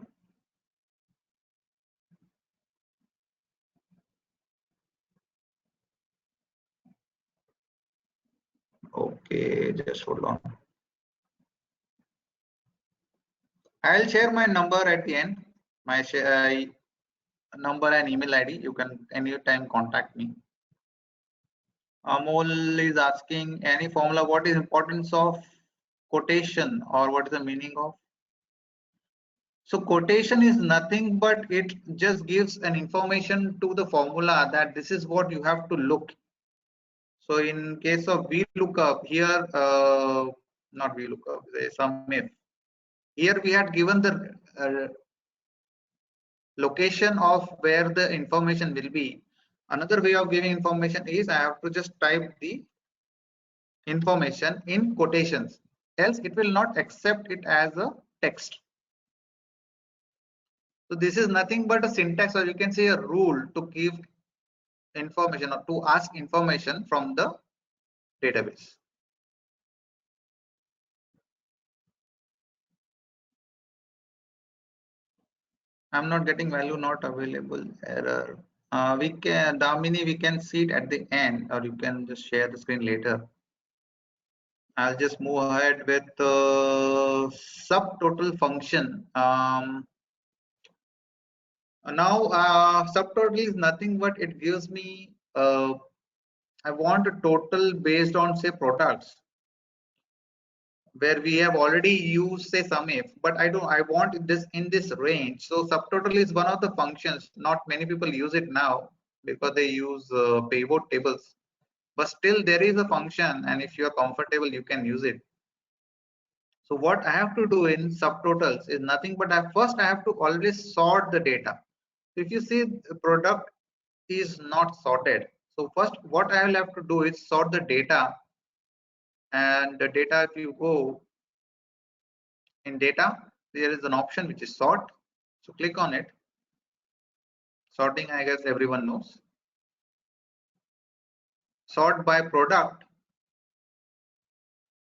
Okay, just hold on. I'll share my number at the end. My number and email ID. You can anytime contact me. Amol is asking any formula. What is importance of quotation, or what is the meaning of? So quotation is nothing but it just gives an information to the formula that this is what you have to look. So in case of VLOOKUP here, not VLOOKUP, some if. Here we had given the location of where the information will be. Another way of giving information is I have to just type the information in quotations, else it will not accept it as a text. So this is nothing but a syntax, or you can say a rule to give information or to ask information from the database. I'm not getting value not available error. We can, Damini, we can see it at the end, or you can just share the screen later. I'll just move ahead with the subtotal function. Now subtotal is nothing but it gives me I want a total based on say products where we have already used say SUMIF, but I want this in this range. So subtotal is one of the functions. Not many people use it now because they use pivot tables, but still there is a function, and if you are comfortable you can use it. So what I have to do in subtotals is nothing but first I have to always sort the data. So if you see the product is not sorted, so first what I will have to do is sort the data, and the data, if you go in data, there is an option which is sort. So click on it. Sorting, I guess everyone knows. Sort by product,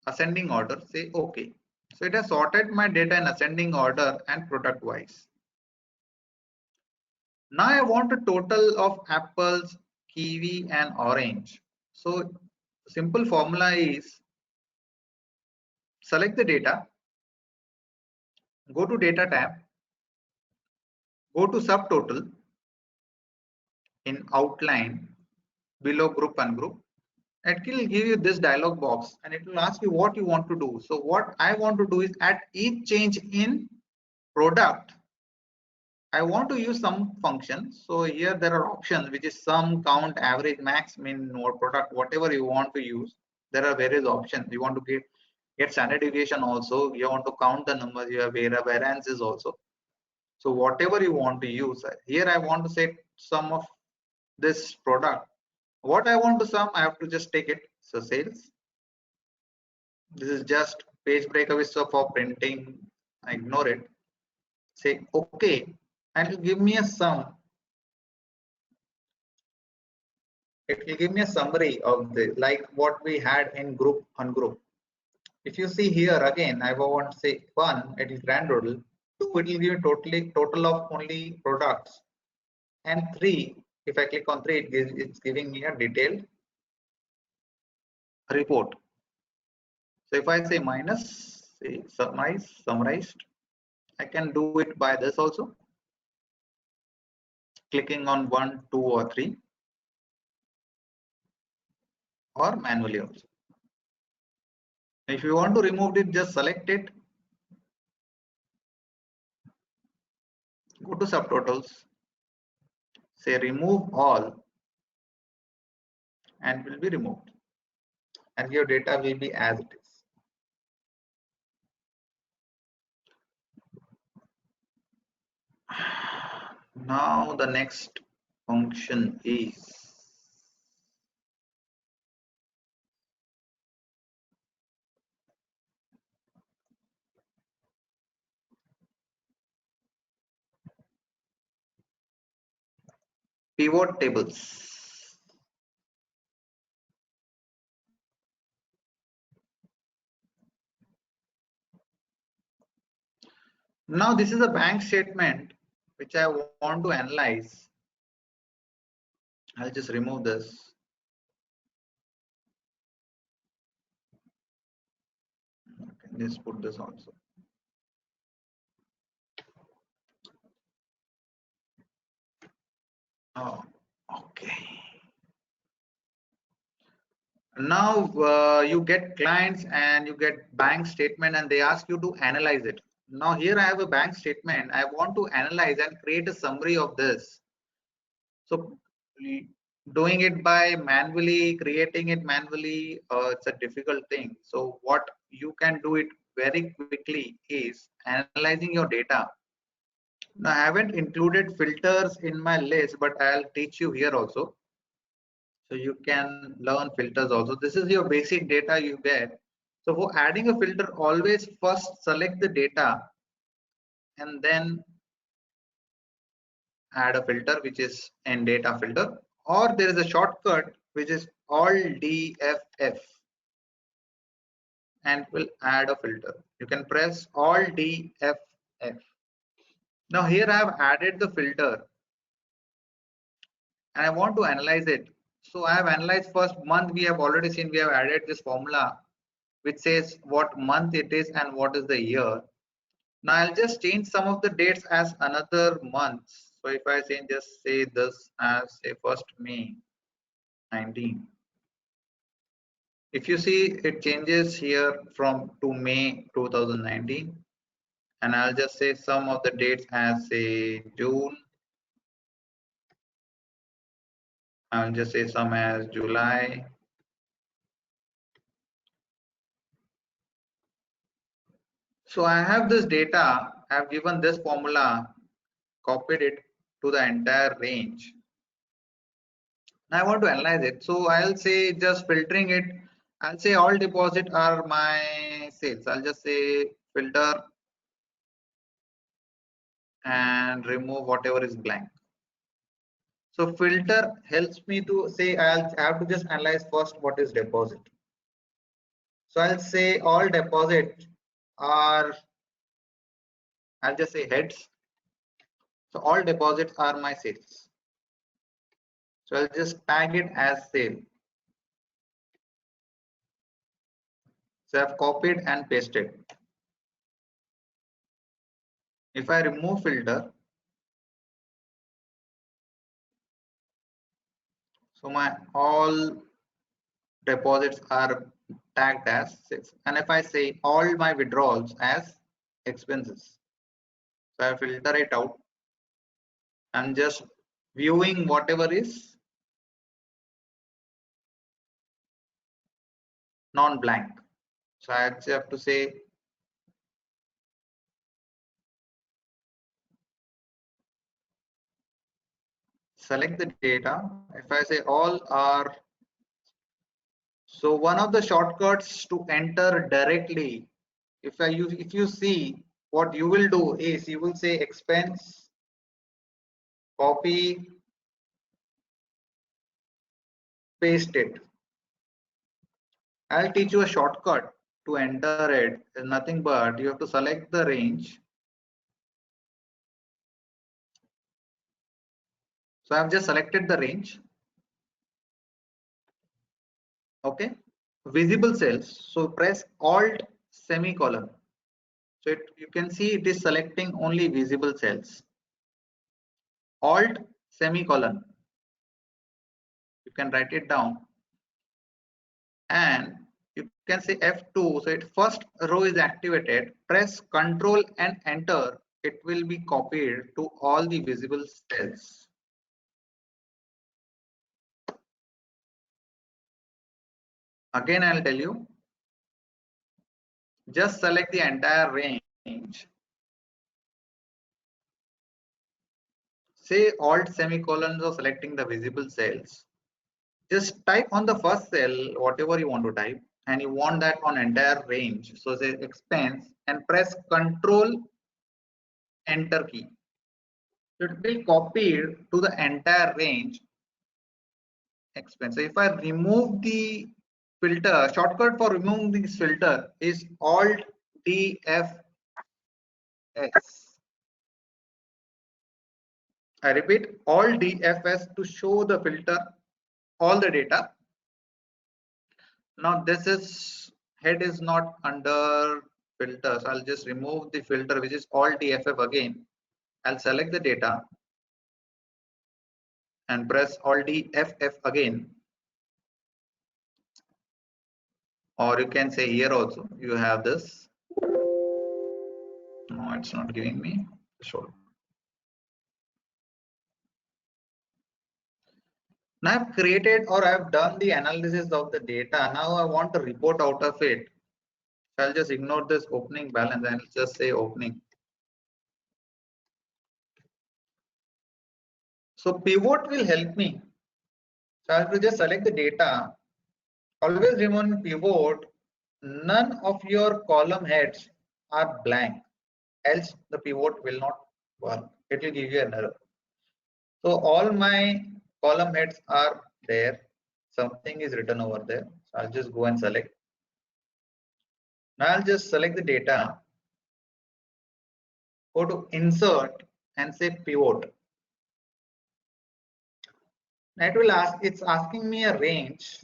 ascending order, say okay. So it has sorted my data in ascending order and product wise. Now I want a total of apples, kiwi and orange. So simple formula is select the data, go to data tab, go to subtotal, in outline below group and group. It will give you this dialog box and it will ask you what you want to do. So what I want to do is at each change in product, I want to use some function. So here there are options which is sum, count, average, max, min, or product, whatever you want to use. There are various options. You want to get standard deviation also. You want to count the numbers. You have variances also. So whatever you want to use. Here I want to set sum of this product. What I want to sum, I have to just take it. So sales. This is just page breakaway, so for printing, I ignore it. Say okay, and it will give me a sum. It will give me a summary of the like what we had in group on group. If you see here again, I want to say 1, it is grand total. 2, it will give you total of only products, and 3, if I click on 3, it's giving me a detailed report. So if I say minus, say summarized, I can do it by this also, clicking on 1, 2 or 3, or manually also. If you want to remove it, just select it, go to subtotals, say remove all, and will be removed, and your data will be as it is. Now the next function is pivot tables. Now this is a bank statement which I want to analyze. I'll just remove this. Okay, let's put this also. Oh, okay. Now you get clients and you get bank statement and they ask you to analyze it. Now here I have a bank statement. I want to analyze and create a summary of this. So doing it by manually, creating it manually, it's a difficult thing. So what you can do it very quickly is analyzing your data. Now I haven't included filters in my list, but I'll teach you here also. So you can learn filters also. This is your basic data you get. So for adding a filter, always first select the data and then add a filter, which is in data filter, or there is a shortcut which is Alt DFF and will add a filter. You can press Alt DFF. Now here I have added the filter and I want to analyze it. So I have analyzed first month. We have already seen we have added this formula which says what month it is and what is the year. Now I'll just change some of the dates as another month. So if I say just say this as say 1st May 19. If you see it changes here from to May 2019, and I'll just say some of the dates as say June. I'll just say some as July. So I have this data, I've given this formula, copied it to the entire range. Now I want to analyze it. So I'll say just filtering it. I'll say all deposit are my sales. I'll just say filter and remove whatever is blank. So filter helps me to say I'll have to just analyze first what is deposit. So I'll say all deposit are, I'll just say heads. So all deposits are my sales. So I'll just tag it as sale. So I've copied and pasted. If I remove filter, so my all deposits are tagged as sales. And if I say all my withdrawals as expenses, so I filter it out. I'm just viewing whatever is non-blank. So I actually have to say select the data. If I say all are, so one of the shortcuts to enter directly, if you see, what you will do is you will say expense, copy, paste it. I'll teach you a shortcut to enter it. It's nothing but you have to select the range. So I've just selected the range. Okay, visible cells. So press Alt semicolon. So you can see it is selecting only visible cells. Alt semicolon. You can write it down. And you can say F2. So it first row is activated. Press Control and Enter. It will be copied to all the visible cells. Again, I'll tell you. Just select the entire range. Say Alt semicolon, so selecting the visible cells. Just type on the first cell whatever you want to type, and you want that on entire range. So say expense and press Control Enter key. It will be copied to the entire range expense. So if I remove the filter, shortcut for removing this filter is Alt DFS. I repeat, Alt DFS to show the filter all the data. Now this is head is not under filters. I'll just remove the filter, which is Alt DFF again. I'll select the data and press Alt DFF again. Or you can say here also you have this. No, it's not giving me. Sure. Now I've created or I've done the analysis of the data. Now I want a report out of it. So I'll just ignore this opening balance and just say opening. So pivot will help me. So I have to just select the data. Always remember pivot, none of your column heads are blank, else the pivot will not work. It will give you an error. So all my column heads are there. Something is written over there. So I'll just go and select. Now I'll just select the data. Go to insert and say pivot. Now it will ask, it's asking me a range.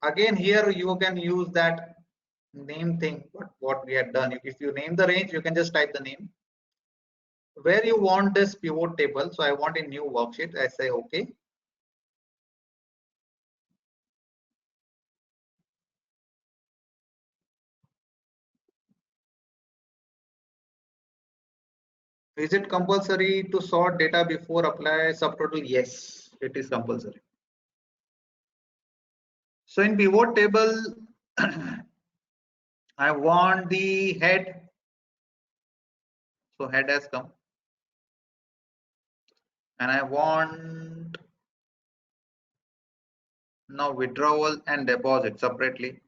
Again, here you can use that name thing, what we had done. If you name the range, you can just type the name. Where you want this pivot table, so I want a new worksheet. I say okay. Is it compulsory to sort data before apply subtotal? Yes, it is compulsory. So in pivot table, I want the head. So head has come. And I want now withdrawal and deposit separately.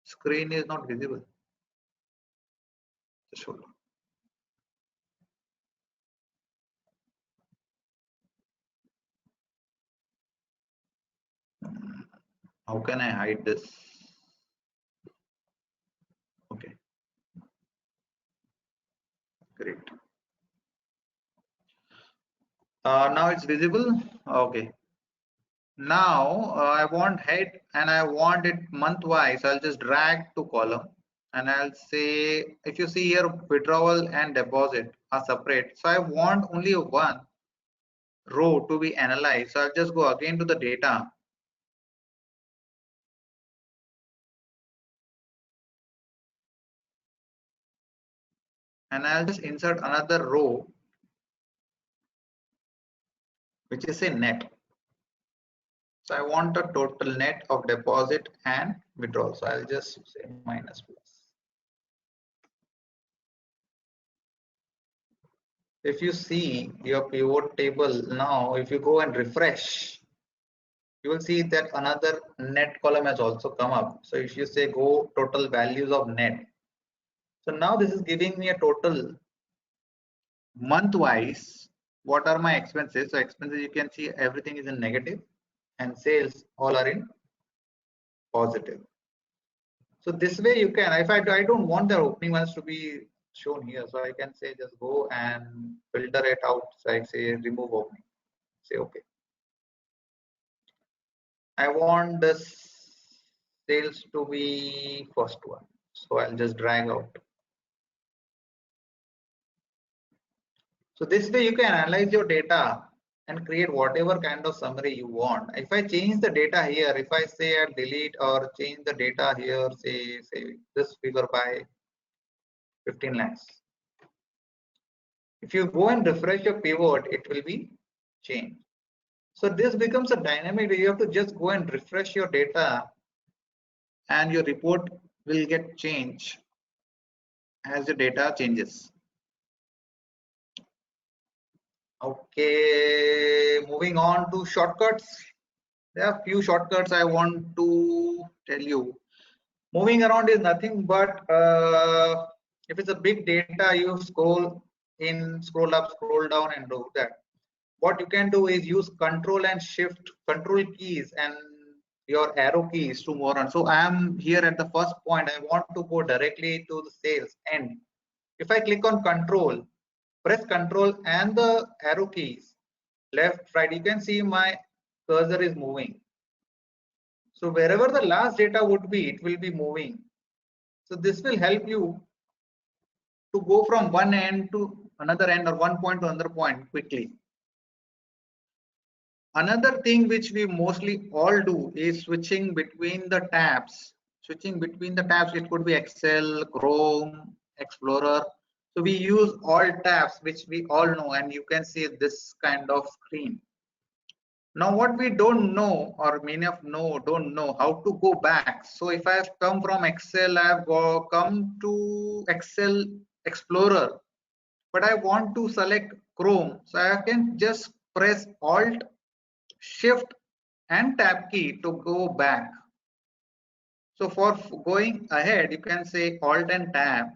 Screen is not visible. Just hold on. How can I hide this? Okay. Great. Now it's visible. Okay. Now I want head and I want it month wise. I'll just drag to column and I'll say, if you see here, withdrawal and deposit are separate. So I want only one row to be analyzed. So I'll just go again to the data. And I'll just insert another row, which is a net. So I want a total net of deposit and withdrawal. So I'll just say minus plus. If you see your pivot table now, if you go and refresh, you will see that another net column has also come up. So if you say go total values of net. So now this is giving me a total month wise. What are my expenses? So expenses, you can see everything is in negative and sales all are in positive. So this way you can, if I don't want the opening ones to be shown here, so I can say just go and filter it out. So I say remove opening, say okay. I want this sales to be first one, so I'll just drag out. So this way you can analyze your data and create whatever kind of summary you want. If I change the data here, if I say I delete or change the data here, say this figure by 15 lakhs. If you go and refresh your pivot, it will be changed. So this becomes a dynamic. You have to just go and refresh your data and your report will get changed as the data changes. Okay, moving on to shortcuts. There are few shortcuts I want to tell you. Moving around is nothing but if it's a big data, you scroll in, scroll up, scroll down, and do that. What you can do is use control and shift, control keys and your arrow keys to move on. So I am here at the first point. I want to go directly to the sales end. If I click on control, press control and the arrow keys, left, right, you can see my cursor is moving. So wherever the last data would be, it will be moving. So this will help you to go from one end to another end or one point to another point quickly. Another thing which we mostly all do is switching between the tabs. Switching between the tabs, it could be Excel, Chrome, Explorer. So we use all tabs, which we all know, and you can see this kind of screen. Now what we don't know, or many of don't know how to go back. So if I have come from Excel, I have come to Excel Explorer, but I want to select Chrome. So I can just press Alt, Shift and Tab key to go back. So for going ahead, you can say Alt and Tab,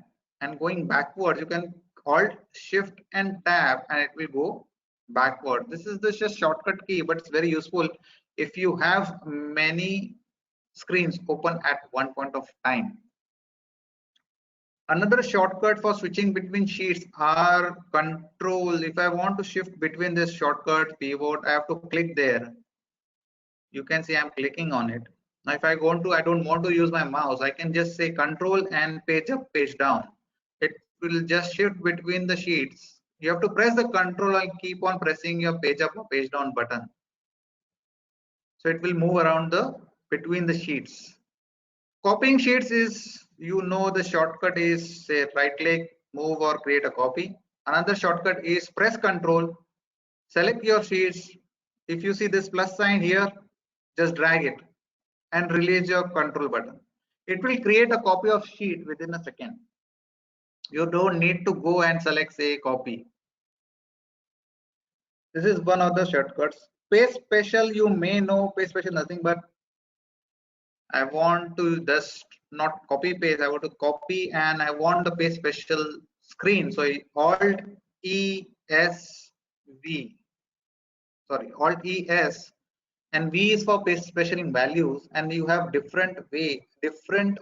and going backwards, you can Alt, Shift and Tab, and it will go backward. This is just a shortcut key, but it's very useful if you have many screens open at one point of time. Another shortcut for switching between sheets are control. If I want to shift between this shortcut pivot, I have to click there. You can see I'm clicking on it. Now if I don't want to use my mouse, I can just say control and page up, page down. It will just shift between the sheets. You have to press the control and keep on pressing your page up or page down button. So it will move around between the sheets. Copying sheets is, the shortcut is say right click, move or create a copy. Another shortcut is press control, select your sheets. If you see this plus sign here, just drag it and release your control button. It will create a copy of sheet within a second. You don't need to go and select say copy. This is one of the shortcuts. Paste special, you may know paste special nothing but I want to just not copy paste, I want to copy and I want the paste special screen. So Alt ES V, sorry, Alt ES, and V is for paste special values, and you have different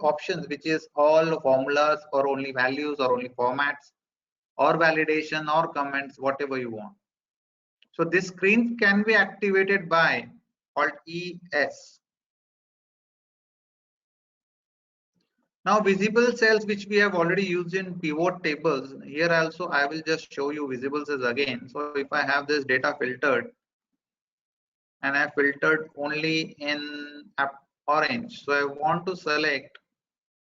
options, which is all formulas or only values or only formats or validation or comments, whatever you want. So this screen can be activated by Alt ES. Now visible cells, which we have already used in pivot tables, here also I will just show you visible cells again. So if I have this data filtered and I filtered only in orange, so I want to select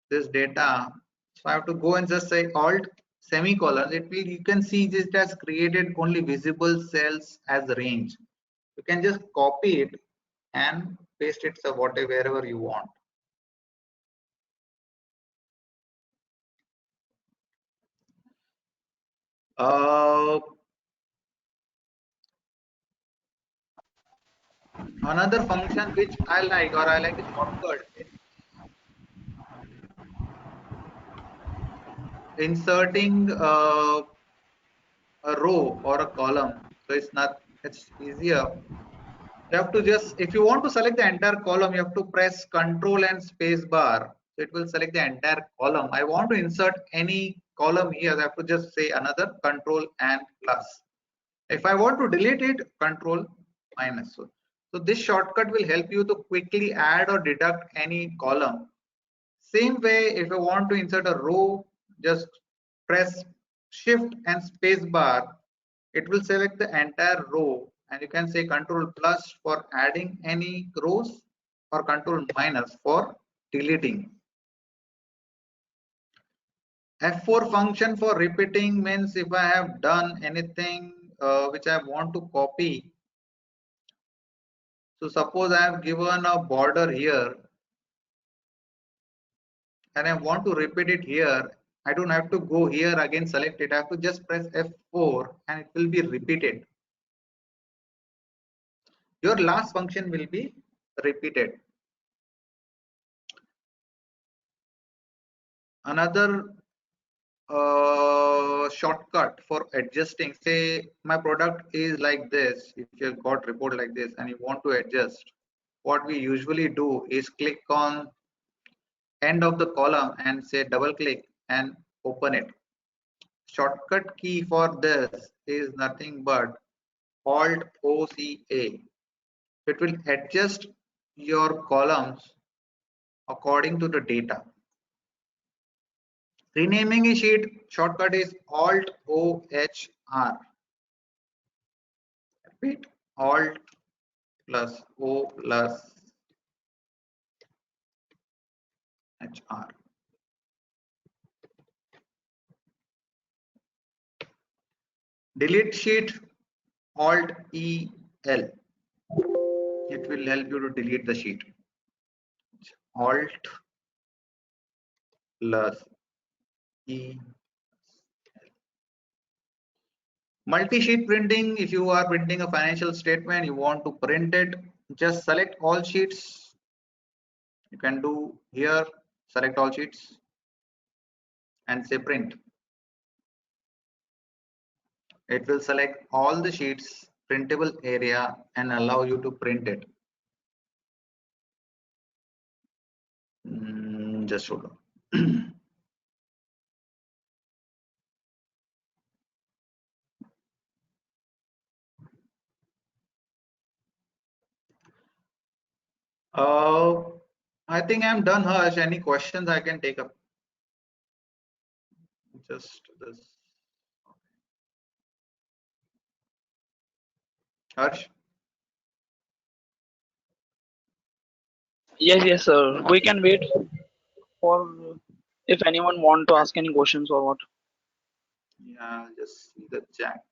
this data, so I have to go and just say Alt semicolon. You can see it has created only visible cells as range. You can just copy it and paste it so wherever you want. Another function which I like a shortcut is inserting a row or a column. So it's easier. You have to just, if you want to select the entire column, you have to press Control and space bar. So it will select the entire column. I want to insert any column here, I have to just say another Control and plus. If I want to delete it, Control minus. So this shortcut will help you to quickly add or deduct any column. Same way, if I want to insert a row, just press Shift and space bar. It will select the entire row, and you can say Control plus for adding any rows or Control minus for deleting. F4 function for repeating means if I have done anything which I want to copy. So suppose I have given a border here and I want to repeat it here. I don't have to go here again, select it. I have to just press F4 and it will be repeated. Your last function will be repeated. Another shortcut for adjusting. Say my product is like this. If you got report like this and you want to adjust, what we usually do is click on end of the column and say double click and open it. Shortcut key for this is nothing but Alt OCA. It will adjust your columns according to the data. Renaming a sheet shortcut is Alt OHR. Repeat, Alt plus O plus HR. Delete sheet, Alt EL. It will help you to delete the sheet. Alt plus E. Multi-sheet printing, if you are printing a financial statement, you want to print it, just select all sheets. You can do here, select all sheets and say print. It will select all the sheets, printable area, and allow you to print it. Just hold on. I think I'm done, Harsh. Any questions I can take up? Just this. Harsh? Yes, sir. We can wait for if anyone want to ask any questions or what. Yeah, I'll just see the chat.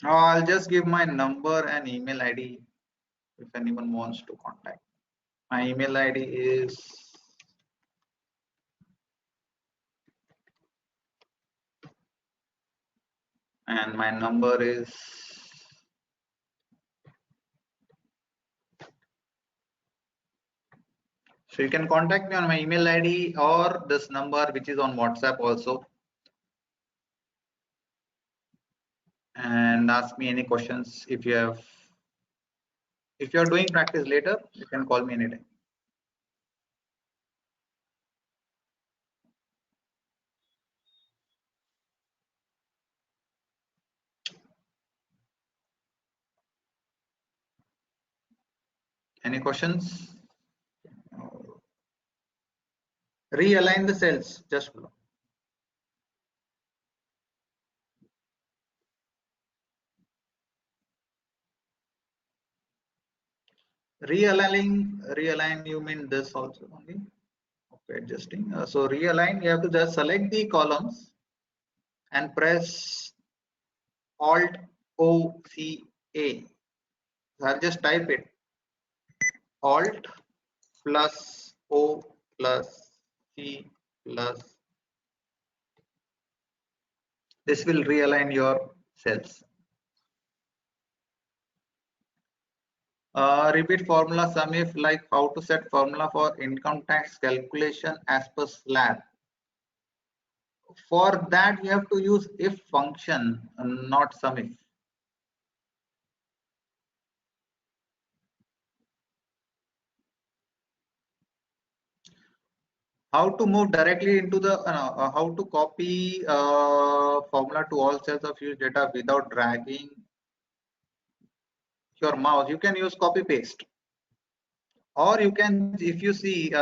I'll just give my number and email ID if anyone wants to contact. My email ID is and my number is so you can contact me on my email ID or this number which is on WhatsApp also and ask me any questions if you have. If you are doing practice later, you can call me anytime. Any questions? Realign the cells. Just follow. Realign. You mean this also only? Okay, adjusting. So realign. You have to just select the columns and press Alt O C A. So I'll just type it. Alt plus O plus C plus. This will realign your cells. Repeat formula sum if, like how to set formula for income tax calculation as per slab. For that you have to use if function, not sum if. How to move directly into the how to copy formula to all cells of huge data without dragging your mouse. You can use copy paste, or you can, if you see if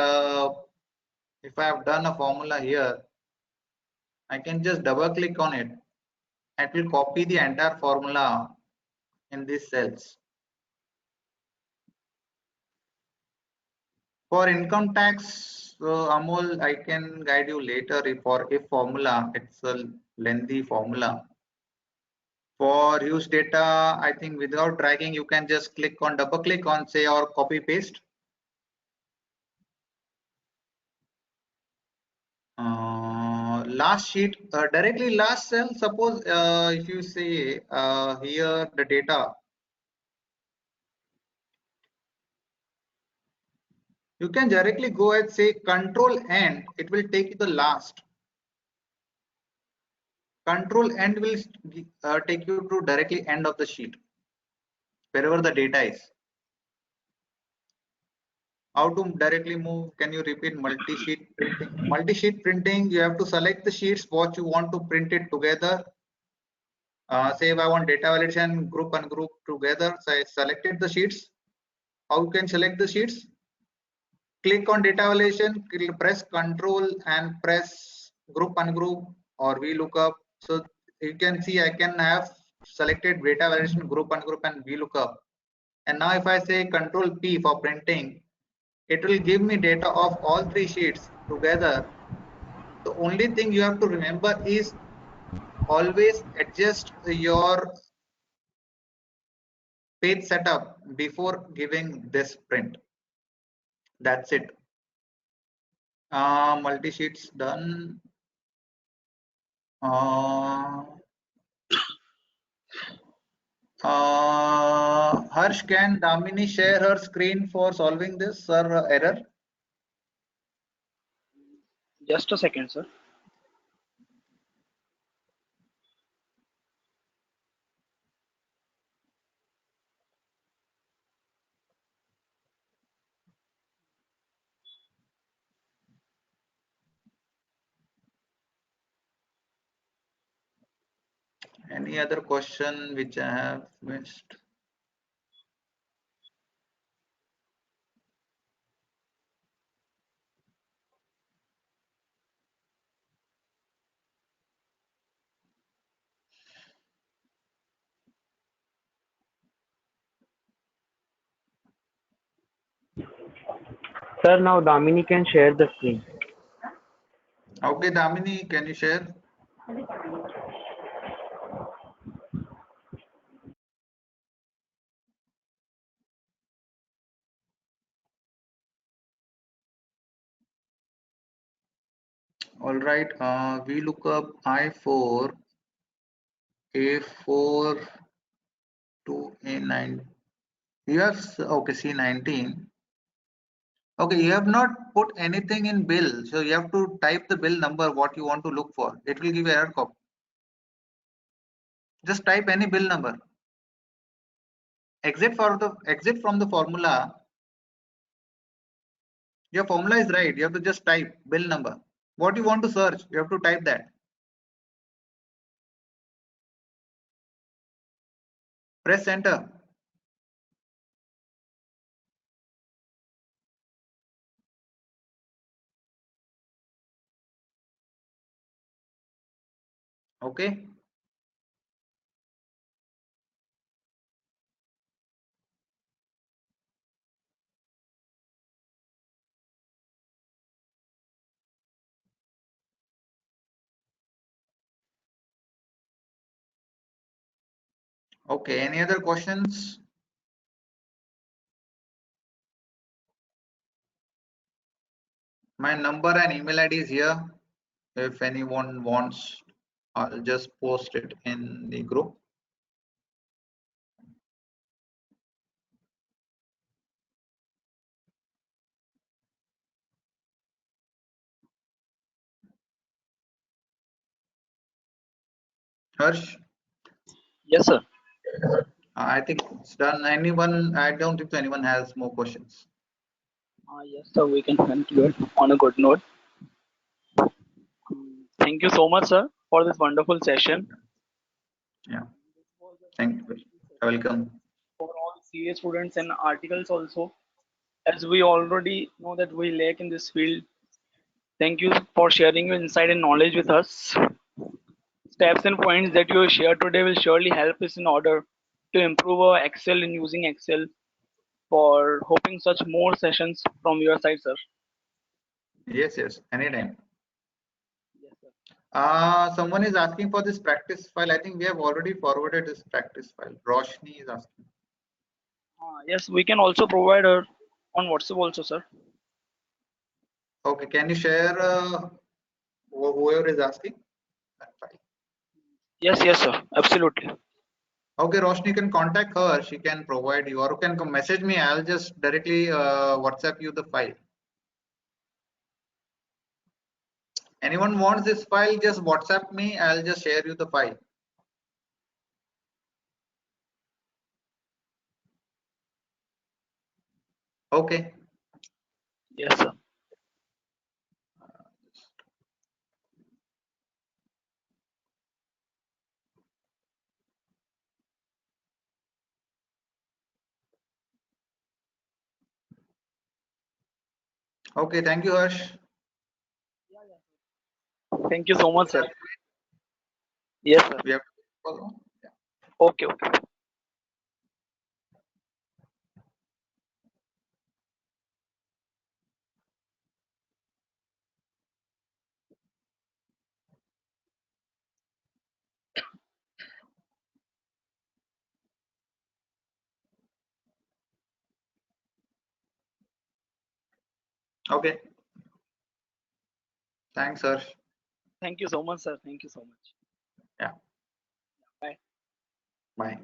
I have done a formula here, I can just double click on it. It will copy the entire formula in these cells. For income tax, Amol, I can guide you later for if formula. It's a lengthy formula. For use data, I think without dragging, you can just click on, double click on, say, or copy paste. Last sheet, directly last cell. Suppose if you say here the data. You can directly go and say control end. It will take you the last. Control end will take you to directly end of the sheet, wherever the data is. How to directly move? Can you repeat multi-sheet printing? Multi-sheet printing, you have to select the sheets what you want to print it together. Say if I want data validation group and group together, so I selected the sheets. How you can select the sheets? Click on data validation, press control and press group ungroup or VLOOKUP. So you can see I can have selected data validation group ungroup and VLOOKUP. And now if I say control P for printing, it will give me data of all three sheets together. The only thing you have to remember is always adjust your page setup before giving this print. That's it. Multi sheets done. Harsh, can Damini share her screen for solving this error? Just a second, sir. Any other question which I have missed? Sir, now Damini can share the screen. Okay, Damini, can you share? All right, VLOOKUP I4, A4 to A9. You have, okay, C19. Okay, you have not put anything in bill, so you have to type the bill number what you want to look for. It will give error code. Just type any bill number. Exit from the formula. Your formula is right. You have to just type bill number. What you want to search, you have to type that. Press enter. Okay. Okay. Any other questions? My number and email ID is here. If anyone wants, I'll just post it in the group. Harsh? Yes, sir. I think it's done. Anyone? I don't think anyone has more questions. Yes, sir. We can conclude on a good note. Thank you so much, sir, for this wonderful session. Yeah. Thank you. Welcome. For all CA students and articles also, as we already know that we lack in this field. Thank you for sharing your insight and knowledge with us. Steps and points that you shared today will surely help us in order to improve our Excel in using Excel. For hoping such more sessions from your side, sir. Yes, anytime. Yes, sir. Someone is asking for this practice file. I think we have already forwarded this practice file. Roshni is asking. Yes, we can also provide her on WhatsApp also, sir. Okay, can you share whoever is asking that file? Yes, sir. Absolutely. Okay, Roshni, can contact her. She can provide you, or you can message me. I'll just directly WhatsApp you the file. Anyone wants this file, just WhatsApp me. I'll just share you the file. Okay. Yes, sir. Okay. Thank you, Harsh. Thank you so much, sir. Yes, sir. We have to follow. Yeah. Okay, okay. Okay. Thanks, Harsh. Thank you so much, sir. Thank you so much. Yeah. Bye. Bye.